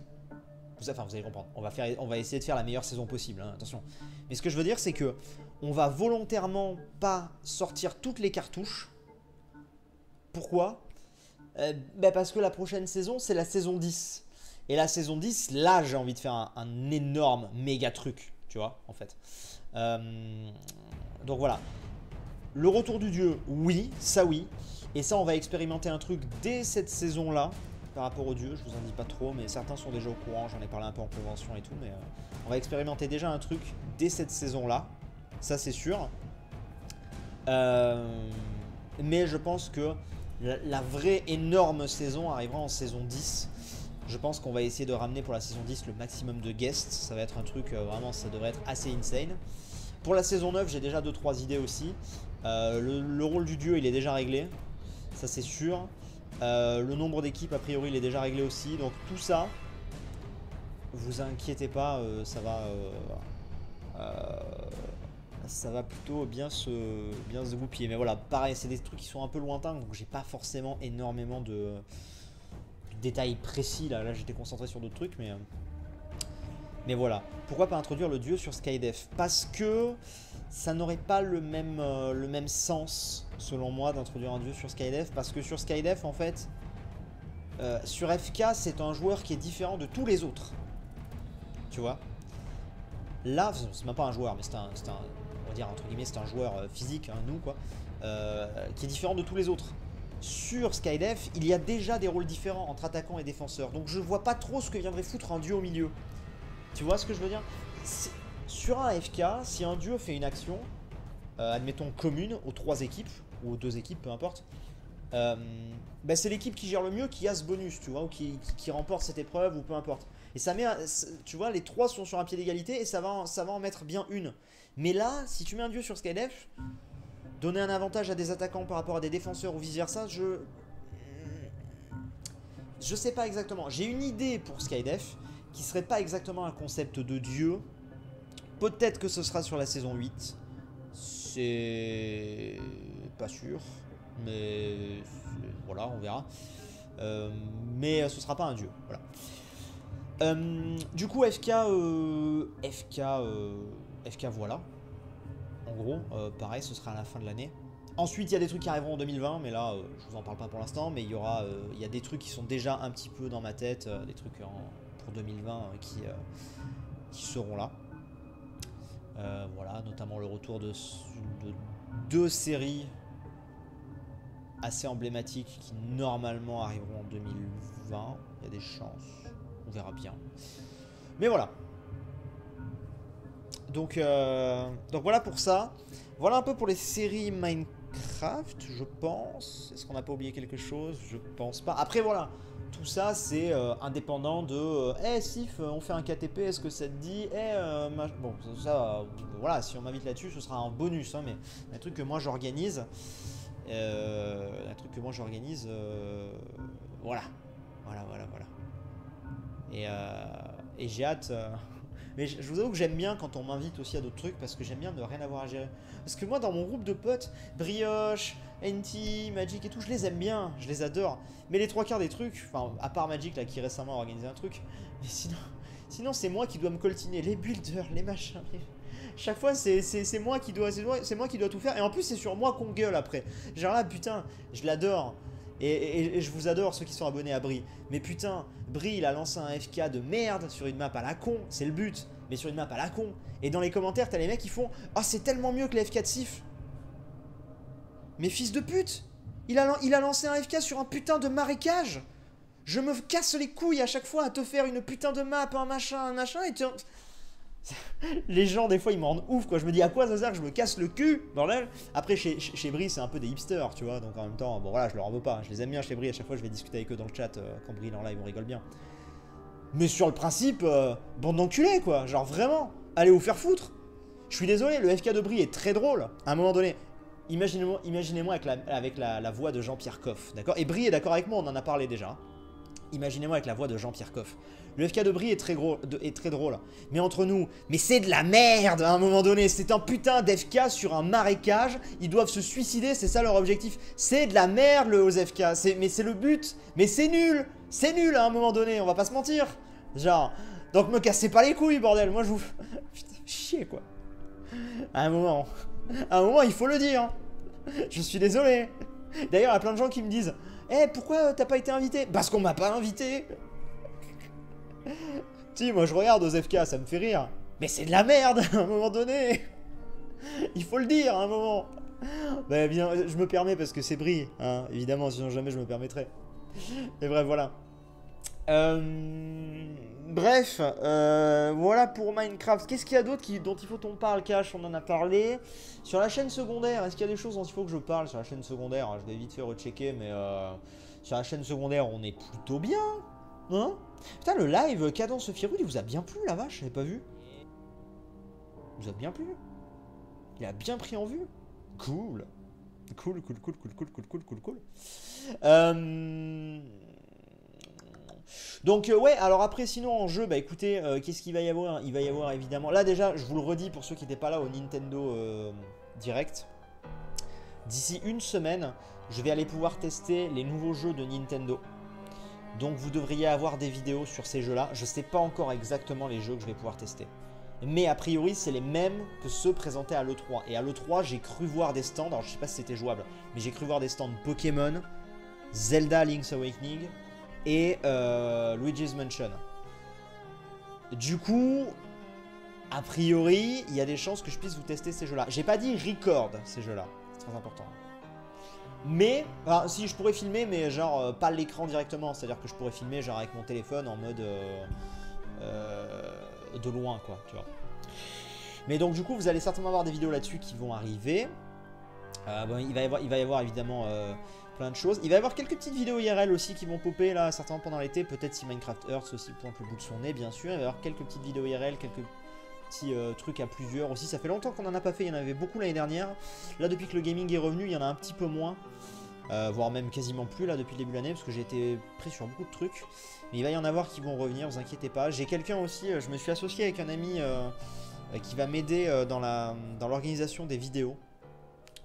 Enfin, vous allez comprendre. On va essayer de faire la meilleure saison possible, hein, attention. Mais ce que je veux dire, c'est que on va volontairement pas sortir toutes les cartouches. Pourquoi ? Parce que la prochaine saison, c'est la saison 10. Et la saison 10, là, j'ai envie de faire un énorme, méga truc, tu vois, en fait. Donc voilà. Le retour du dieu, oui, ça oui. Et ça, on va expérimenter un truc dès cette saison-là, par rapport au dieu. Je vous en dis pas trop, mais certains sont déjà au courant. J'en ai parlé un peu en convention et tout. Mais on va expérimenter déjà un truc dès cette saison-là. Ça, c'est sûr. Mais je pense que la vraie énorme saison arrivera en saison 10. Je pense qu'on va essayer de ramener pour la saison 10 le maximum de guests. Ça va être un truc, vraiment, ça devrait être assez insane. Pour la saison 9, j'ai déjà 2-3 idées aussi. Le rôle du dieu, il est déjà réglé. Ça, c'est sûr. Le nombre d'équipes, a priori, il est déjà réglé aussi. Donc tout ça, vous inquiétez pas, ça va plutôt bien se goupiller. Mais voilà, pareil, c'est des trucs qui sont un peu lointains. Donc j'ai pas forcément énormément de détails précis. Là j'étais concentré sur d'autres trucs. Mais voilà. Pourquoi pas introduire le dieu sur Skydef? Parce que ça n'aurait pas le même sens, selon moi, d'introduire un dieu sur Skydef. Parce que sur Skydef, en fait, sur FK, c'est un joueur qui est différent de tous les autres. Tu vois? Là, c'est même pas un joueur, mais c'est un on va dire, entre guillemets, c'est un joueur physique, hein, nous, quoi, qui est différent de tous les autres. Sur Skydef, il y a déjà des rôles différents entre attaquant et défenseur. Donc je vois pas trop ce que viendrait foutre un dieu au milieu. Tu vois ce que je veux dire? Sur un FK, si un duo fait une action, admettons commune, aux 3 équipes, ou aux 2 équipes, peu importe, c'est l'équipe qui gère le mieux qui a ce bonus, tu vois, ou qui remporte cette épreuve, ou peu importe. Et ça met, tu vois, les 3 sont sur un pied d'égalité et ça va en mettre bien une. Mais là, si tu mets un dieu sur Skydef, donner un avantage à des attaquants par rapport à des défenseurs ou vice versa, je sais pas exactement. J'ai une idée pour Skydef qui serait pas exactement un concept de dieu. Peut-être que ce sera sur la saison 8. C'est pas sûr. Mais voilà, on verra. Mais ce sera pas un dieu. Voilà. Du coup, FK, voilà. En gros, pareil, ce sera à la fin de l'année. Ensuite, il y a des trucs qui arriveront en 2020, mais là, je vous en parle pas pour l'instant. Mais il y a des trucs qui sont déjà un petit peu dans ma tête, des trucs pour 2020 qui seront là. Voilà, notamment le retour de 2 séries assez emblématiques qui normalement arriveront en 2020. Il y a des chances, on verra bien. Mais voilà. Donc voilà pour ça. Voilà un peu pour les séries Minecraft, je pense. Est-ce qu'on n'a pas oublié quelque chose? Je pense pas. Après voilà, tout ça c'est indépendant de Sif, on fait un KTP, est-ce que ça te dit? Bon, ça, voilà, si on m'invite là-dessus, ce sera un bonus, hein, mais un truc que moi j'organise. Voilà. Et j'ai hâte. Mais je vous avoue que j'aime bien quand on m'invite aussi à d'autres trucs parce que j'aime bien ne rien avoir à gérer. Parce que moi, dans mon groupe de potes, Brioche, NT, Magic et tout, je les aime bien, je les adore. Mais les 3 quarts des trucs, enfin, à part Magic là qui récemment a organisé un truc, mais sinon c'est moi qui dois me coltiner les builders, les machins. Chaque fois, c'est moi qui dois tout faire. Et en plus, c'est sur moi qu'on gueule après. Genre là, putain, je l'adore. Et je vous adore ceux qui sont abonnés à Brie. Mais putain, Brie il a lancé un FK de merde sur une map à la con, c'est le but, mais sur une map à la con. Et dans les commentaires t'as les mecs qui font « Ah, c'est tellement mieux que les FK de Sif !» Mais fils de pute, il a lancé un FK sur un putain de marécage. Je me casse les couilles à chaque fois à te faire une putain de map, un machin, et tu... Les gens des fois ils me rendent ouf quoi, je me dis à quoi ça sert que je me casse le cul, bordel. Après chez Brie c'est un peu des hipsters tu vois, donc en même temps, bon voilà je leur en veux pas, je les aime bien chez Brie, à chaque fois je vais discuter avec eux dans le chat quand Brie est en live, on rigole bien. Mais sur le principe, bande d'enculés quoi, genre vraiment, allez vous faire foutre. Je suis désolé, le FK de Brie est très drôle, à un moment donné. Imaginez-moi avec la voix de Jean-Pierre Coff, d'accord? Et Brie est d'accord avec moi, on en a parlé déjà. Imaginez-moi avec la voix de Jean-Pierre Coff. Le FK de Brie est très drôle. Mais entre nous, mais c'est de la merde à un moment donné. C'est un putain d'FK sur un marécage. Ils doivent se suicider, c'est ça leur objectif. C'est de la merde le OZFK. Mais c'est le but. Mais c'est nul. C'est nul à un moment donné, on va pas se mentir. Genre, donc me cassez pas les couilles, bordel. Moi je vous... Putain, chier quoi. À un moment, il faut le dire. Je suis désolé. D'ailleurs, il y a plein de gens qui me disent « Eh, pourquoi t'as pas été invité ?» Parce qu'on m'a pas invité. Si, moi je regarde aux FK, ça me fait rire. Mais c'est de la merde à un moment donné. Il faut le dire à un moment. Bah bien, je me permets parce que c'est Brie, hein, évidemment, sinon jamais je me permettrais. Mais bref, voilà. Bref, voilà pour Minecraft. Qu'est-ce qu'il y a d'autre dont il faut qu'on parle, Cash? On en a parlé. Sur la chaîne secondaire, est-ce qu'il y a des choses dont il faut que je parle sur la chaîne secondaire? Je vais vite fait rechecker, mais sur la chaîne secondaire, on est plutôt bien. Hein? Putain, le live Cadence Firul, il vous a bien plu, la vache, j'avais pas vu. Il vous a bien plu. Il a bien pris en vue. Cool. Cool. Donc ouais, alors après sinon en jeu, bah écoutez, qu'est-ce qu'il va y avoir? Il va y avoir évidemment, là déjà, je vous le redis pour ceux qui n'étaient pas là au Nintendo Direct, d'ici une semaine, je vais aller pouvoir tester les nouveaux jeux de Nintendo. Donc vous devriez avoir des vidéos sur ces jeux-là. Je sais pas encore exactement les jeux que je vais pouvoir tester. Mais a priori, c'est les mêmes que ceux présentés à l'E3. Et à l'E3, j'ai cru voir des stands, alors je sais pas si c'était jouable, mais j'ai cru voir des stands Pokémon, Zelda Link's Awakening et Luigi's Mansion. Du coup, a priori, il y a des chances que je puisse vous tester ces jeux-là. J'ai pas dit record ces jeux-là, c'est très important. Mais, enfin, si je pourrais filmer, mais genre pas l'écran directement, c'est-à-dire que je pourrais filmer genre avec mon téléphone en mode de loin quoi, tu vois. Mais donc du coup, vous allez certainement avoir des vidéos là-dessus qui vont arriver. Bon, il va y avoir évidemment plein de choses. Il va y avoir quelques petites vidéos IRL aussi qui vont popper là, certainement pendant l'été. Peut-être si Minecraft Earth aussi pointe le bout de son nez, bien sûr. Il va y avoir quelques petites vidéos IRL, quelques petits trucs à plusieurs aussi. Ça fait longtemps qu'on en a pas fait, il y en avait beaucoup l'année dernière. Là, depuis que le gaming est revenu, il y en a un petit peu moins. Voire même quasiment plus là depuis le début de l'année parce que j'ai été pris sur beaucoup de trucs. Mais il va y en avoir qui vont revenir, vous inquiétez pas. J'ai quelqu'un aussi, je me suis associé avec un ami qui va m'aider dans l'organisation des vidéos.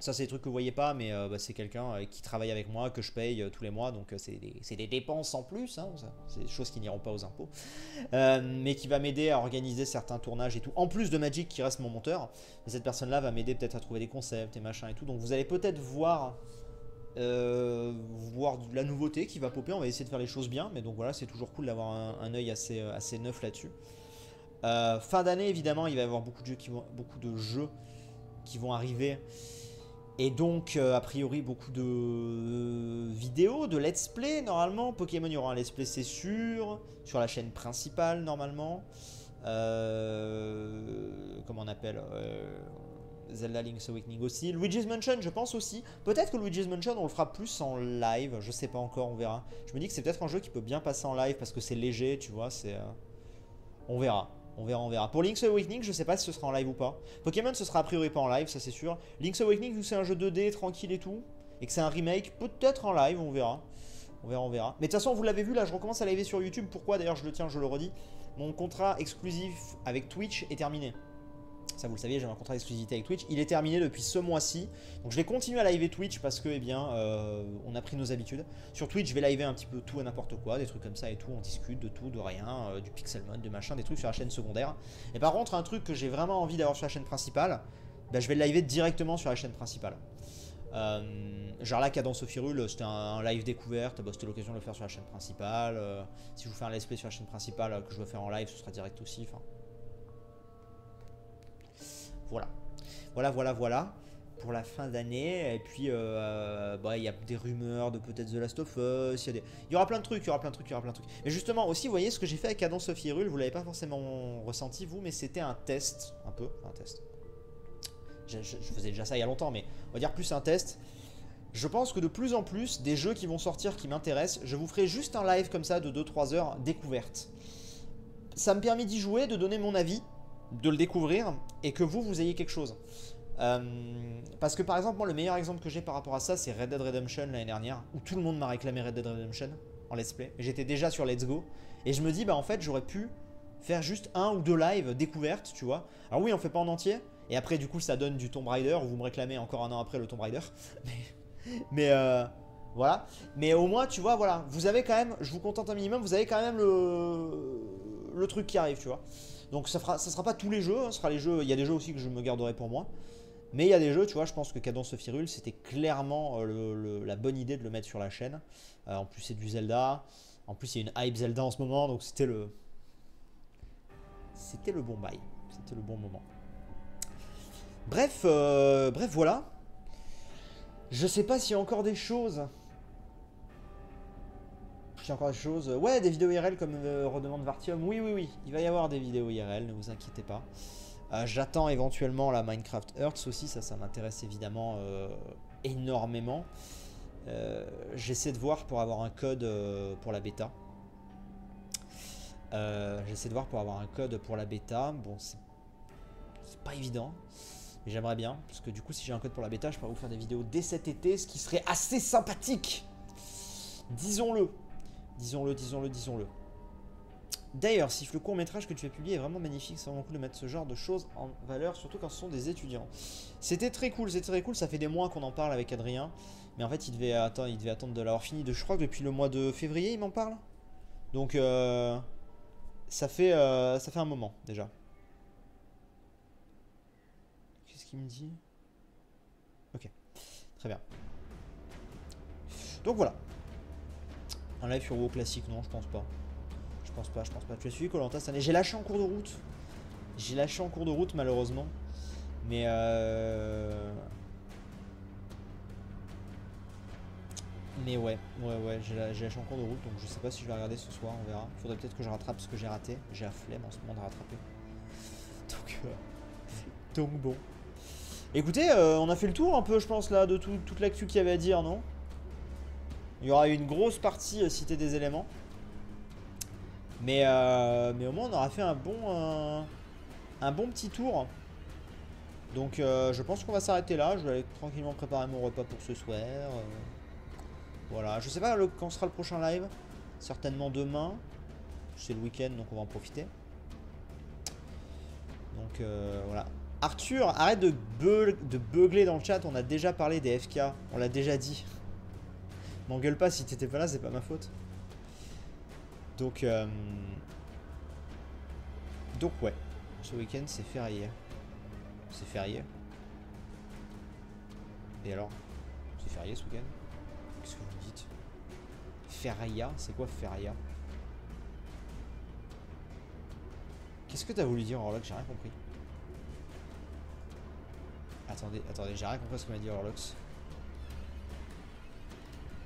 Ça c'est des trucs que vous voyez pas, mais bah, c'est quelqu'un qui travaille avec moi, que je paye tous les mois, donc c'est des dépenses en plus, hein, c'est des choses qui n'iront pas aux impôts. Mais qui va m'aider à organiser certains tournages et tout, en plus de Magic qui reste mon monteur. Et cette personne-là va m'aider peut-être à trouver des concepts et machin et tout, donc vous allez peut-être voir de la nouveauté qui va popper. On va essayer de faire les choses bien, mais donc voilà, c'est toujours cool d'avoir un œil assez neuf là-dessus. Fin d'année évidemment, il va y avoir beaucoup de jeux qui vont arriver, et donc a priori beaucoup de vidéos, de let's play normalement. Pokémon, il y aura un let's play, c'est sûr, sur la chaîne principale normalement. Comment on appelle, Zelda Link's Awakening aussi. Luigi's Mansion, je pense aussi. Peut-être que Luigi's Mansion, on le fera plus en live. Je sais pas encore, on verra. Je me dis que c'est peut-être un jeu qui peut bien passer en live parce que c'est léger, tu vois. On verra. On verra. Pour Link's Awakening, je sais pas si ce sera en live ou pas. Pokémon, ce sera a priori pas en live, ça c'est sûr. Link's Awakening, vu que c'est un jeu 2D tranquille et tout, et que c'est un remake, peut-être en live, on verra. On verra. Mais de toute façon, vous l'avez vu, là, je recommence à live sur YouTube. Pourquoi? D'ailleurs, je le redis. Mon contrat exclusif avec Twitch est terminé. Ça vous le saviez, j'ai un contrat d'exclusivité avec Twitch. Il est terminé depuis ce mois-ci. Donc je vais continuer à liver Twitch parce que, eh bien, on a pris nos habitudes. Sur Twitch, je vais liver un petit peu tout et n'importe quoi, des trucs comme ça et tout. On discute de tout, de rien, du Pixelmon, de machin, des trucs sur la chaîne secondaire. Et par contre, un truc que j'ai vraiment envie d'avoir sur la chaîne principale, bah, je vais le liver directement sur la chaîne principale. Genre là, Cadence of Hyrule, c'était un live découverte, bah, c'était l'occasion de le faire sur la chaîne principale. Si je vous fais un let's play sur la chaîne principale que je veux faire en live, ce sera direct aussi. Enfin, voilà. Voilà. Pour la fin d'année. Et puis, bah, il y a des rumeurs de peut-être The Last of Us. Il y aura plein de trucs, Mais justement, aussi, vous voyez ce que j'ai fait avec Cadence of Hyrule, vous l'avez pas forcément ressenti, vous, mais c'était un test, un test. Je faisais déjà ça il y a longtemps, mais on va dire plus un test. Je pense que de plus en plus, des jeux qui vont sortir qui m'intéressent, je vous ferai juste un live comme ça de 2-3 heures découverte. Ça me permet d'y jouer, de donner mon avis, de le découvrir, et que vous ayez quelque chose. Parce que par exemple, moi le meilleur exemple que j'ai par rapport à ça, c'est Red Dead Redemption l'année dernière, où tout le monde m'a réclamé Red Dead Redemption en let's play. J'étais déjà sur Let's Go, et je me dis, bah en fait, j'aurais pu faire juste 1 ou 2 lives découvertes, tu vois. Alors oui, on fait pas en entier, et après du coup ça donne du Tomb Raider, où vous me réclamez encore un an après le Tomb Raider. Mais voilà. Mais au moins, tu vois, voilà, vous avez quand même, je vous contente un minimum, vous avez quand même le truc qui arrive, tu vois. Donc ça sera pas tous les jeux, hein, ce sera les jeux, il y a des jeux aussi que je me garderai pour moi. Mais il y a des jeux, tu vois, je pense que Cadence of Hyrule, c'était clairement la bonne idée de le mettre sur la chaîne. En plus, c'est du Zelda. En plus, il y a une hype Zelda en ce moment, donc c'était le bon bail. C'était le bon moment. Bref, voilà. Je sais pas s'il y a encore des choses. Ouais, des vidéos IRL comme redemande Vartium. Oui. Il va y avoir des vidéos IRL, ne vous inquiétez pas. J'attends éventuellement la Minecraft Earths aussi. Ça m'intéresse évidemment énormément. J'essaie de voir pour avoir un code pour la bêta. Bon, c'est pas évident. Mais j'aimerais bien. Parce que du coup, si j'ai un code pour la bêta, je pourrais vous faire des vidéos dès cet été. Ce qui serait assez sympathique. Disons-le. D'ailleurs, Sif, le court-métrage que tu as publié est vraiment magnifique. C'est vraiment cool de mettre ce genre de choses en valeur, surtout quand ce sont des étudiants. C'était très cool. Ça fait des mois qu'on en parle avec Adrien. Mais en fait, il devait attendre de l'avoir fini. Je crois que depuis le mois de février, il m'en parle. Donc, ça fait un moment déjà. Qu'est-ce qu'il me dit? Ok, très bien. Donc voilà. Un live sur WoW classique, non, je pense pas. Je pense pas. Tu as suivi Koh-Lanta cette année? J'ai lâché en cours de route. Malheureusement. Mais ouais, j'ai lâché en cours de route, donc je sais pas si je vais regarder ce soir, on verra. Faudrait peut-être que je rattrape ce que j'ai raté. J'ai la flemme en ce moment de rattraper. Donc bon. Écoutez, on a fait le tour un peu, je pense, là, de toute l'actu qu'il y avait à dire, non? Il y aura une grosse partie citer des éléments. Mais au moins on aura fait un bon petit tour. Donc je pense qu'on va s'arrêter là. Je vais aller tranquillement préparer mon repas pour ce soir. Voilà, je sais pas quand sera le prochain live. Certainement demain. C'est le week-end, donc on va en profiter. Donc voilà. Arthur, arrête de beugler dans le chat. On a déjà parlé des FK. On l'a déjà dit. M'engueule pas, si t'étais pas là, c'est pas ma faute. Donc ouais. Ce week-end, c'est férié. C'est férié. Et alors? C'est férié ce week-end? Qu'est-ce que vous dites? Feria? C'est quoi Feria? Qu'est-ce que t'as voulu dire, Orlox? J'ai rien compris. Attendez, j'ai rien compris à ce que m'a dit Orlox.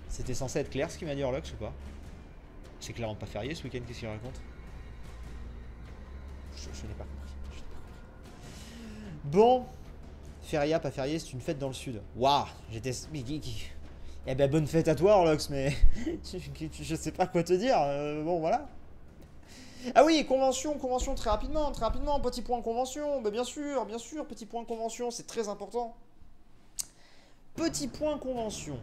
C'était censé être clair ce qu'il m'a dit Orlox ou pas? C'est clairement pas férié ce week-end, qu'est-ce qu'il raconte? Je n'ai pas compris. Bon, Feria, pas férié, c'est une fête dans le sud. Waouh, j'étais... Eh ben bonne fête à toi Orlox, mais je sais pas quoi te dire, bon voilà. Ah oui, convention très rapidement, petit point convention, bah, bien sûr, petit point convention, c'est très important. Petit point convention,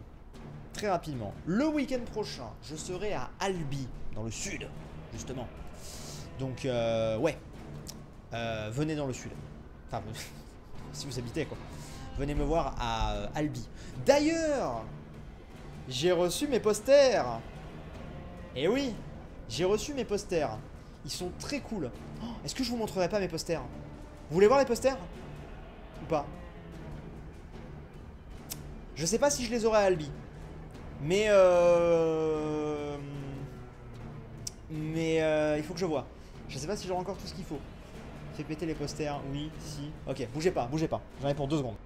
très rapidement. Le week-end prochain, je serai à Albi, dans le sud, justement. Donc, ouais, venez dans le sud. Enfin, si vous habitez, quoi. Venez me voir à Albi. D'ailleurs, j'ai reçu mes posters. Eh oui, j'ai reçu mes posters. Ils sont très cool. Oh, est-ce que je vous montrerai pas mes posters? Vous voulez voir les posters? Ou pas? Je sais pas si je les aurai à Albi. Mais il faut que je vois. Je sais pas si j'aurai encore tout ce qu'il faut. Fais péter les posters, oui, si. Ok, bougez pas, bougez pas. J'en ai pour 2 secondes.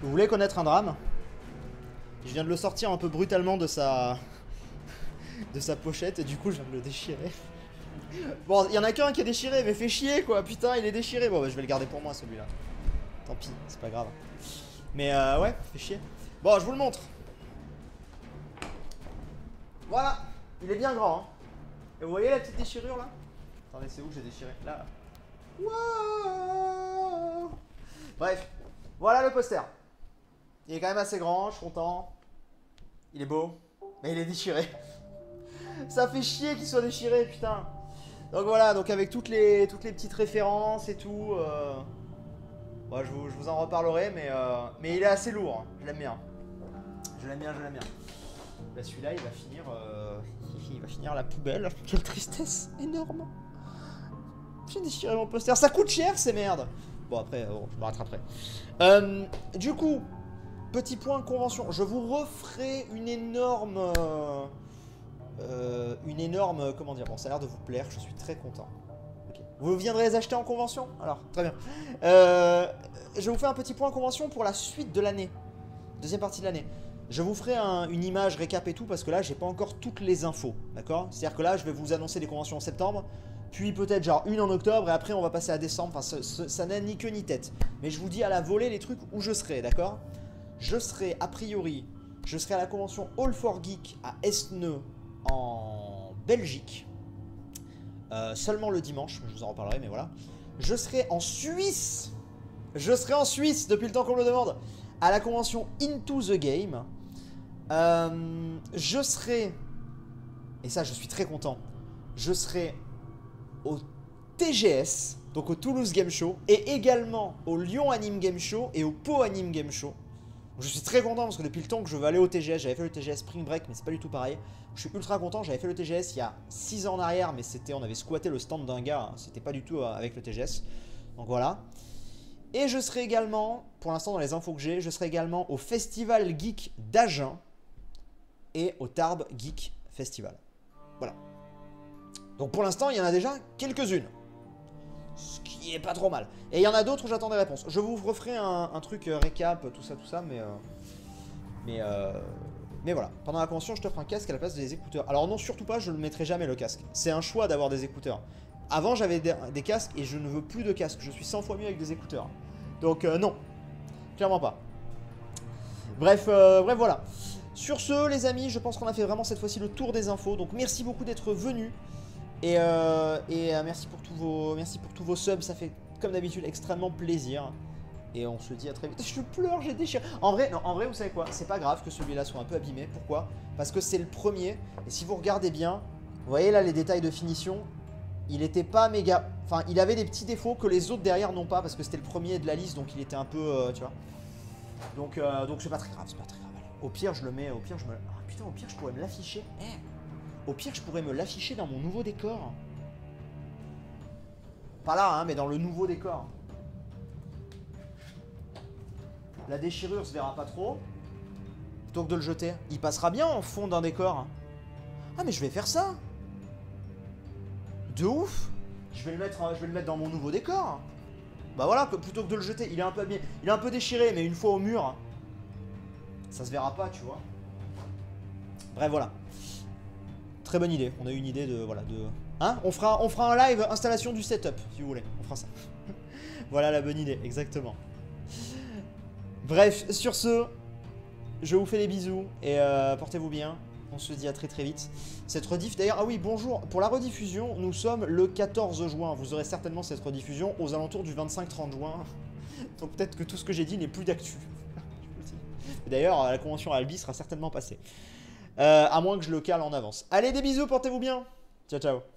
Vous voulez connaître un drame? Je viens de le sortir un peu brutalement de sa pochette et du coup je viens de le déchirer. Bon, il y en a qu'un qui est déchiré, mais fait chier quoi, putain, il est déchiré. Bon, bah, je vais le garder pour moi celui-là. Tant pis, c'est pas grave. Mais ouais, fait chier. Bon, je vous le montre. Voilà, il est bien grand. Hein. Et vous voyez la petite déchirure là? Attendez, c'est où que j'ai déchiré? Là. Wow. Bref, voilà le poster. Il est quand même assez grand, je suis content. Il est beau, mais il est déchiré. Ça fait chier qu'il soit déchiré, putain. Donc voilà, donc avec toutes les petites références et tout. Ouais, je vous en reparlerai, mais il est assez lourd. Hein. Je l'aime bien. Je l'aime bien, je l'aime bien. Là, celui-là, il va finir à la poubelle. Quelle tristesse énorme. J'ai déchiré mon poster. Ça coûte cher, ces merdes. Bon, après, je me rattraperai. Du coup, petit point convention. Je vous referai une énorme... comment dire, bon, ça a l'air de vous plaire, je suis très content. Okay. Vous viendrez les acheter en convention? Alors, très bien. Je vous fais un petit point convention pour la suite de l'année. Deuxième partie de l'année. Je vous ferai une image récap et tout, parce que là, j'ai pas encore toutes les infos, d'accord? C'est-à-dire que là, je vais vous annoncer des conventions en septembre, puis peut-être genre une en octobre, et après, on va passer à décembre. Enfin, ça n'a ni queue ni tête. Mais je vous dis à la volée les trucs où je serai, d'accord? Je serai, a priori, je serai à la convention All for Geek à Esneux, en Belgique, seulement le dimanche, je vous en reparlerai, mais voilà. Je serai en Suisse, depuis le temps qu'on me le demande, à la convention Into the Game. Je serai, et ça je suis très content, je serai au TGS, donc au Toulouse Game Show, et également au Lyon Anime Game Show et au Pau Anime Game Show. Je suis très content parce que depuis le temps que je veux aller au TGS, j'avais fait le TGS Spring Break, mais c'est pas du tout pareil. Je suis ultra content, j'avais fait le TGS il y a 6 ans en arrière, mais on avait squatté le stand d'un gars, hein, c'était pas du tout avec le TGS. Donc voilà. Et je serai également, pour l'instant dans les infos que j'ai, je serai également au Festival Geek d'Agen et au Tarbes Geek Festival. Voilà. Donc pour l'instant, il y en a déjà quelques-unes. Ce qui est pas trop mal. Et il y en a d'autres où j'attends des réponses. Je vous referai un truc récap, tout ça, mais voilà. Pendant la convention, je t'offre un casque à la place des écouteurs. Alors non, surtout pas, je ne mettrai jamais le casque. C'est un choix d'avoir des écouteurs. Avant, j'avais des casques et je ne veux plus de casque. Je suis 100 fois mieux avec des écouteurs. Donc non, clairement pas. Bref, voilà. Sur ce, les amis, je pense qu'on a fait vraiment cette fois-ci le tour des infos. Donc merci beaucoup d'être venus. Et merci pour tous vos subs, ça fait comme d'habitude extrêmement plaisir. Et on se dit à très vite. Je pleure, j'ai déchiré. En vrai, vous savez quoi? C'est pas grave que celui-là soit un peu abîmé. Pourquoi? Parce que c'est le premier. Et si vous regardez bien, vous voyez là les détails de finition. Il était pas méga. Enfin, il avait des petits défauts que les autres derrière n'ont pas parce que c'était le premier de la liste, donc il était un peu, tu vois. Donc c'est pas très grave, c'est pas très grave. Au pire, je le mets. Au pire, je me. Ah, putain, au pire, je pourrais me l'afficher. Au pire, je pourrais me l'afficher dans mon nouveau décor. Pas là, hein, mais dans le nouveau décor. La déchirure se verra pas trop. Plutôt que de le jeter. Il passera bien en fond d'un décor. Ah, mais je vais faire ça. De ouf. Je vais le mettre dans mon nouveau décor. Bah voilà, plutôt que de le jeter. Il est un peu abîmé. Il est un peu déchiré, mais une fois au mur, ça se verra pas, tu vois. Bref, voilà. Très bonne idée. On a eu une idée de... Voilà, de... Hein, on fera un live installation du setup, si vous voulez. On fera ça. Voilà la bonne idée, exactement. Bref, sur ce, je vous fais des bisous et portez-vous bien. On se dit à très très vite. Cette rediff, d'ailleurs, ah oui, bonjour. Pour la rediffusion, nous sommes le 14 juin. Vous aurez certainement cette rediffusion aux alentours du 25-30 juin. Donc peut-être que tout ce que j'ai dit n'est plus d'actu. D'ailleurs, la convention à Albi sera certainement passée. À moins que je le cale en avance. Allez, des bisous, portez-vous bien. Ciao, ciao.